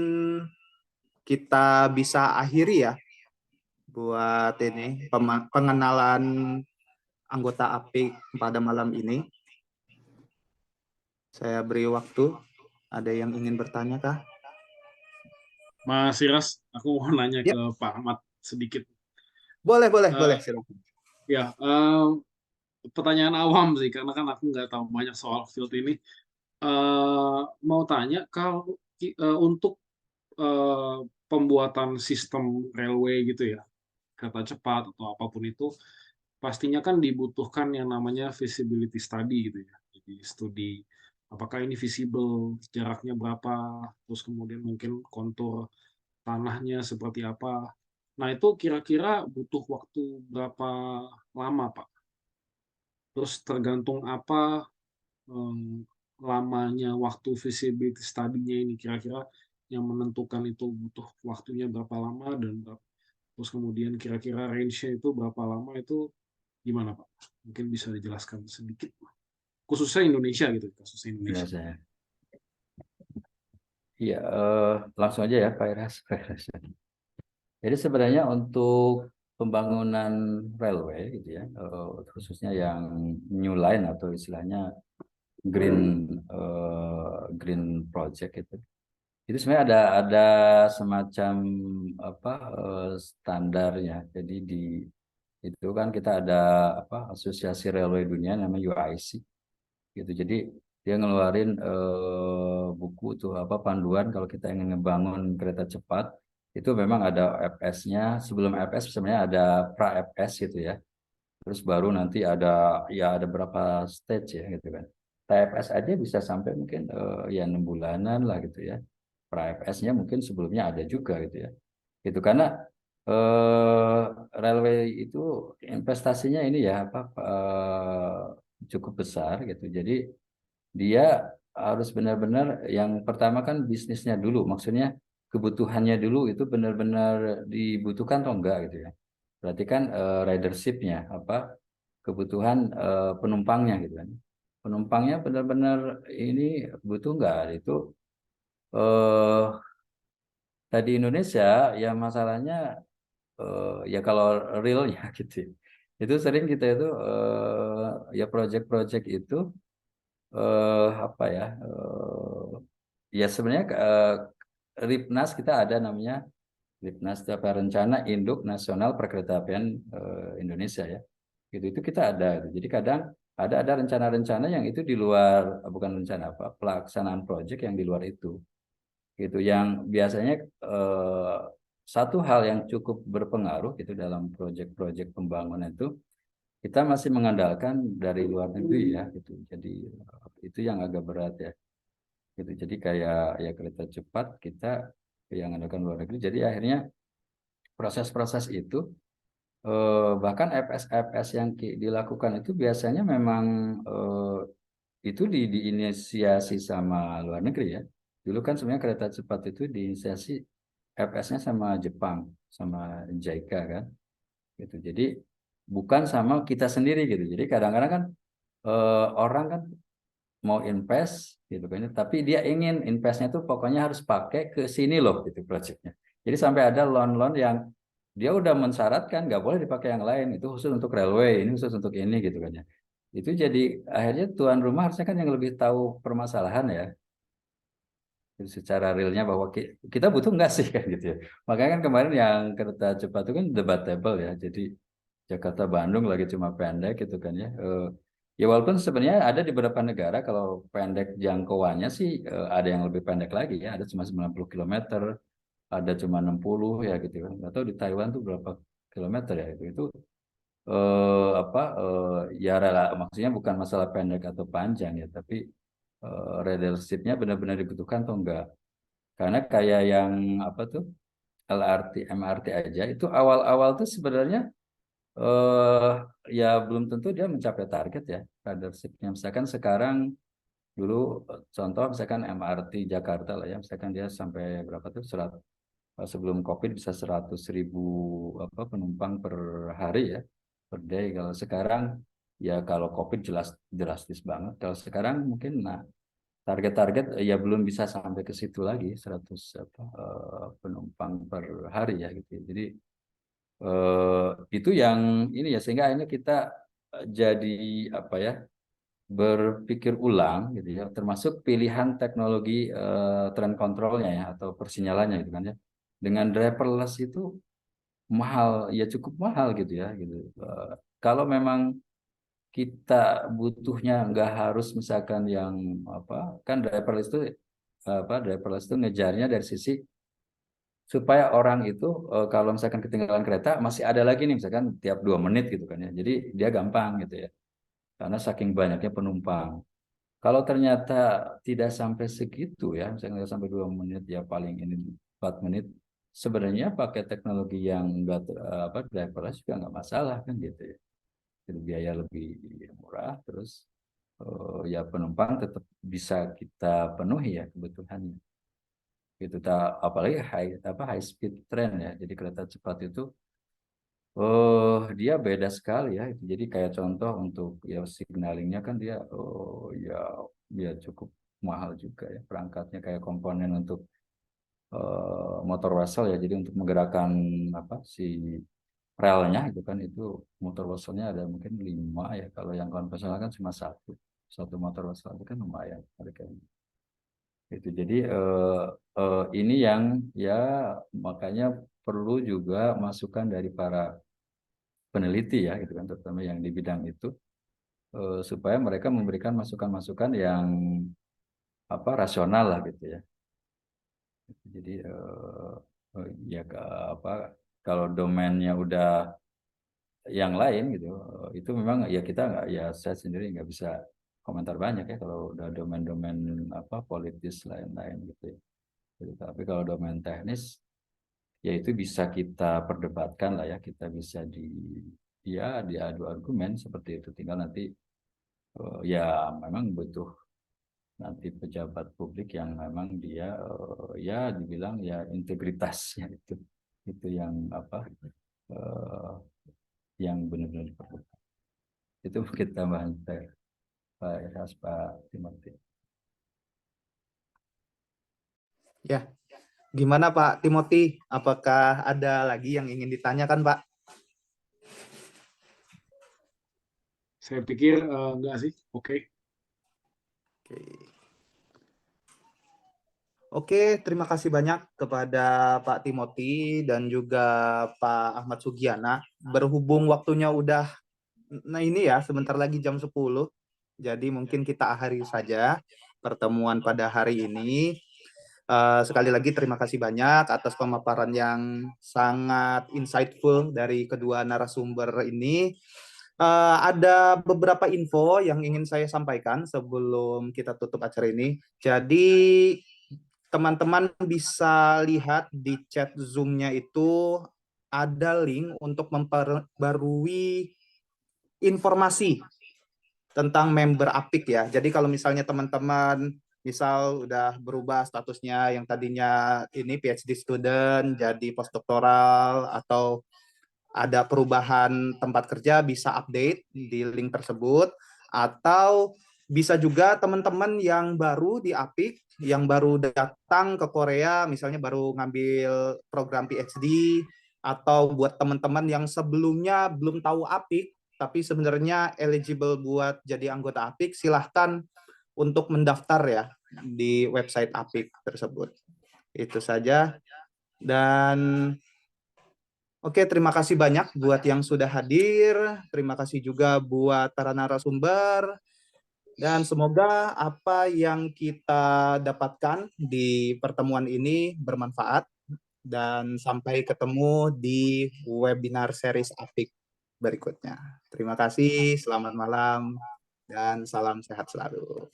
kita bisa akhiri ya buat ini pengenalan anggota APIK pada malam ini. Saya beri waktu. Ada yang ingin bertanya kah? Mas Iras, aku mau nanya Ya. ke Pak Ahmad sedikit. Boleh. Silakan. Ya, pertanyaan awam sih, karena kan aku nggak tahu banyak soal field ini. Mau tanya kalau untuk pembuatan sistem railway gitu ya, kereta cepat atau apapun itu, pastinya kan dibutuhkan yang namanya feasibility study gitu ya. Jadi studi apakah ini visible, jaraknya berapa, terus kemudian mungkin kontur tanahnya seperti apa. Nah, itu kira-kira butuh waktu berapa lama, Pak? Terus tergantung apa lamanya waktu visibility study-nya ini, kira-kira yang menentukan itu butuh waktunya berapa lama dan terus kemudian kira-kira range-nya itu berapa lama, itu gimana Pak? Mungkin bisa dijelaskan sedikit, khususnya Indonesia gitu, kasusnya Indonesia. Iya, langsung aja ya Pak Iras. Jadi sebenarnya untuk pembangunan railway gitu ya, khususnya yang new line atau istilahnya green project itu sebenarnya ada semacam apa standarnya. Jadi Itu kan kita ada apa Asosiasi Railway Dunia namanya UIC gitu. Jadi dia ngeluarin buku tuh apa panduan kalau kita ingin ngebangun kereta cepat itu memang ada FS-nya. Sebelum FS sebenarnya ada pra FS gitu ya. Terus baru nanti ada ya ada berapa stage ya gitu kan. TFS aja bisa sampai mungkin ya 6 bulanan lah gitu ya. Pra FS-nya mungkin sebelumnya ada juga gitu ya. Gitu karena eh railway itu investasinya ini ya apa cukup besar gitu. Jadi dia harus benar-benar yang pertama kan bisnisnya dulu, maksudnya kebutuhannya dulu itu benar-benar dibutuhkan atau enggak gitu ya. Berarti kan ridership-nya apa kebutuhan penumpangnya gitu kan. Penumpangnya benar-benar ini butuh enggak itu eh tadi Indonesia ya masalahnya ya kalau realnya gitu ya. Itu sering kita itu ya project-project itu apa ya ya sebenarnya Ripnas kita ada namanya Ripnas itu apa rencana Induk Nasional Perkeretaapian Indonesia ya itu kita ada gitu. Jadi kadang ada rencana-rencana yang itu di luar bukan rencana apa pelaksanaan proyek yang di luar itu gitu yang biasanya satu hal yang cukup berpengaruh gitu dalam proyek-proyek pembangunan itu kita masih mengandalkan dari luar negeri ya gitu jadi itu yang agak berat ya gitu jadi kayak ya kereta cepat kita yang mengandalkan luar negeri jadi akhirnya proses-proses itu bahkan FS yang dilakukan itu biasanya memang itu diinisiasi sama luar negeri ya. Dulu kan sebenarnya kereta cepat itu diinisiasi FS-nya sama Jepang, sama JICA kan, gitu. Jadi bukan sama kita sendiri gitu. Jadi kadang-kadang kan orang kan mau invest gitu kan, tapi dia ingin investnya tuh pokoknya harus pakai ke sini loh gitu proyeknya. Jadi sampai ada loan-loan yang dia udah mensyaratkan nggak boleh dipakai yang lain itu khusus untuk railway ini khusus untuk ini gitu kan ya itu jadi akhirnya tuan rumah harusnya kan yang lebih tahu permasalahan ya secara realnya bahwa kita butuh nggak sih kan gitu ya makanya kan kemarin yang kereta cepat itu kan debatable ya jadi Jakarta Bandung lagi cuma pendek gitu kan ya ya walaupun sebenarnya ada di beberapa negara kalau pendek jangkauannya sih ada yang lebih pendek lagi ya ada cuma 90 kilometer ada cuma 60 ya gitu kan atau di Taiwan tuh berapa kilometer ya itu apa ya maksudnya bukan masalah pendek atau panjang ya tapi ridership-nya benar-benar dibutuhkan atau enggak karena kayak yang apa tuh LRT MRT aja itu awal-awal tuh sebenarnya eh ya belum tentu dia mencapai target ya ridership-nya misalkan sekarang dulu contoh misalkan MRT Jakarta lah ya misalkan dia sampai berapa tuh sebelum COVID bisa 100.000 apa penumpang per hari ya per day. Kalau sekarang ya kalau COVID jelas drastis banget. Kalau sekarang mungkin nah target-target ya belum bisa sampai ke situ lagi 100 apa, penumpang per hari ya gitu. Jadi itu yang ini ya sehingga akhirnya kita jadi apa ya berpikir ulang gitu ya termasuk pilihan teknologi train controlnya ya atau persinyalannya gitu kan ya dengan driverless itu mahal ya cukup mahal gitu ya gitu kalau memang kita butuhnya nggak harus misalkan yang apa kan driverless itu apa driverless itu ngejarnya dari sisi supaya orang itu kalau misalkan ketinggalan kereta masih ada lagi nih misalkan tiap 2 menit gitu kan ya jadi dia gampang gitu ya karena saking banyaknya penumpang. Kalau ternyata tidak sampai segitu ya, misalnya nggak sampai 2 menit ya paling ini 4 menit, sebenarnya pakai teknologi yang enggak apa driverless juga nggak masalah kan gitu ya. Jadi biaya lebih murah, terus ya penumpang tetap bisa kita penuhi ya kebutuhannya. Gitu apalagi high speed train ya. Jadi kereta cepat itu dia beda sekali ya. Jadi kayak contoh untuk ya signalingnya kan dia ya dia cukup mahal juga ya perangkatnya kayak komponen untuk motor vessel ya. Jadi untuk menggerakkan apa si relnya itu kan itu motor vesselnya ada mungkin 5 ya. Kalau yang konvensional kan cuma satu motor vessel itu kan lumayan harganya. Itu jadi ini yang ya makanya perlu juga masukan dari para peneliti ya, gitu kan, terutama yang di bidang itu, supaya mereka memberikan masukan-masukan yang rasional lah gitu ya. Jadi ya kalau domainnya udah yang lain gitu, itu memang ya kita nggak, ya saya sendiri nggak bisa komentar banyak ya kalau udah domain-domain politis lain-lain gitu ya. Jadi, tapi kalau domain teknis ya itu bisa kita perdebatkan lah ya, kita bisa diadu argumen seperti itu. Tinggal nanti ya memang butuh nanti pejabat publik yang memang dia ya dibilang ya integritasnya itu yang yang benar-benar diperlukan. Itu mungkin tambahan saya, Pak Ikhlas, Pak Timothy. Ya, gimana Pak Timothy? Apakah ada lagi yang ingin ditanyakan, Pak? Saya pikir enggak sih. Oke. Oke, terima kasih banyak kepada Pak Timothy dan juga Pak Ahmad Sugiana. Berhubung waktunya udah, ini ya, sebentar lagi jam 10. Jadi mungkin kita akhiri saja pertemuan pada hari ini. Sekali lagi terima kasih banyak atas pemaparan yang sangat insightful dari kedua narasumber ini. Ada beberapa info yang ingin saya sampaikan sebelum kita tutup acara ini. Jadi teman-teman bisa lihat di chat Zoom-nya itu ada link untuk memperbarui informasi tentang member APIK ya. Jadi kalau misalnya teman-teman misal udah berubah statusnya yang tadinya ini PhD student jadi postdoktoral atau ada perubahan tempat kerja, bisa update di link tersebut. Atau bisa juga teman-teman yang baru di APIK, yang baru datang ke Korea, misalnya baru ngambil program PhD, atau buat teman-teman yang sebelumnya belum tahu APIK, tapi sebenarnya eligible buat jadi anggota APIK, silahkan untuk mendaftar ya di website APIK tersebut. Itu saja. Dan oke, terima kasih banyak buat yang sudah hadir. Terima kasih juga buat para narasumber. Dan semoga apa yang kita dapatkan di pertemuan ini bermanfaat. Dan sampai ketemu di webinar series APIK berikutnya. Terima kasih, selamat malam, dan salam sehat selalu.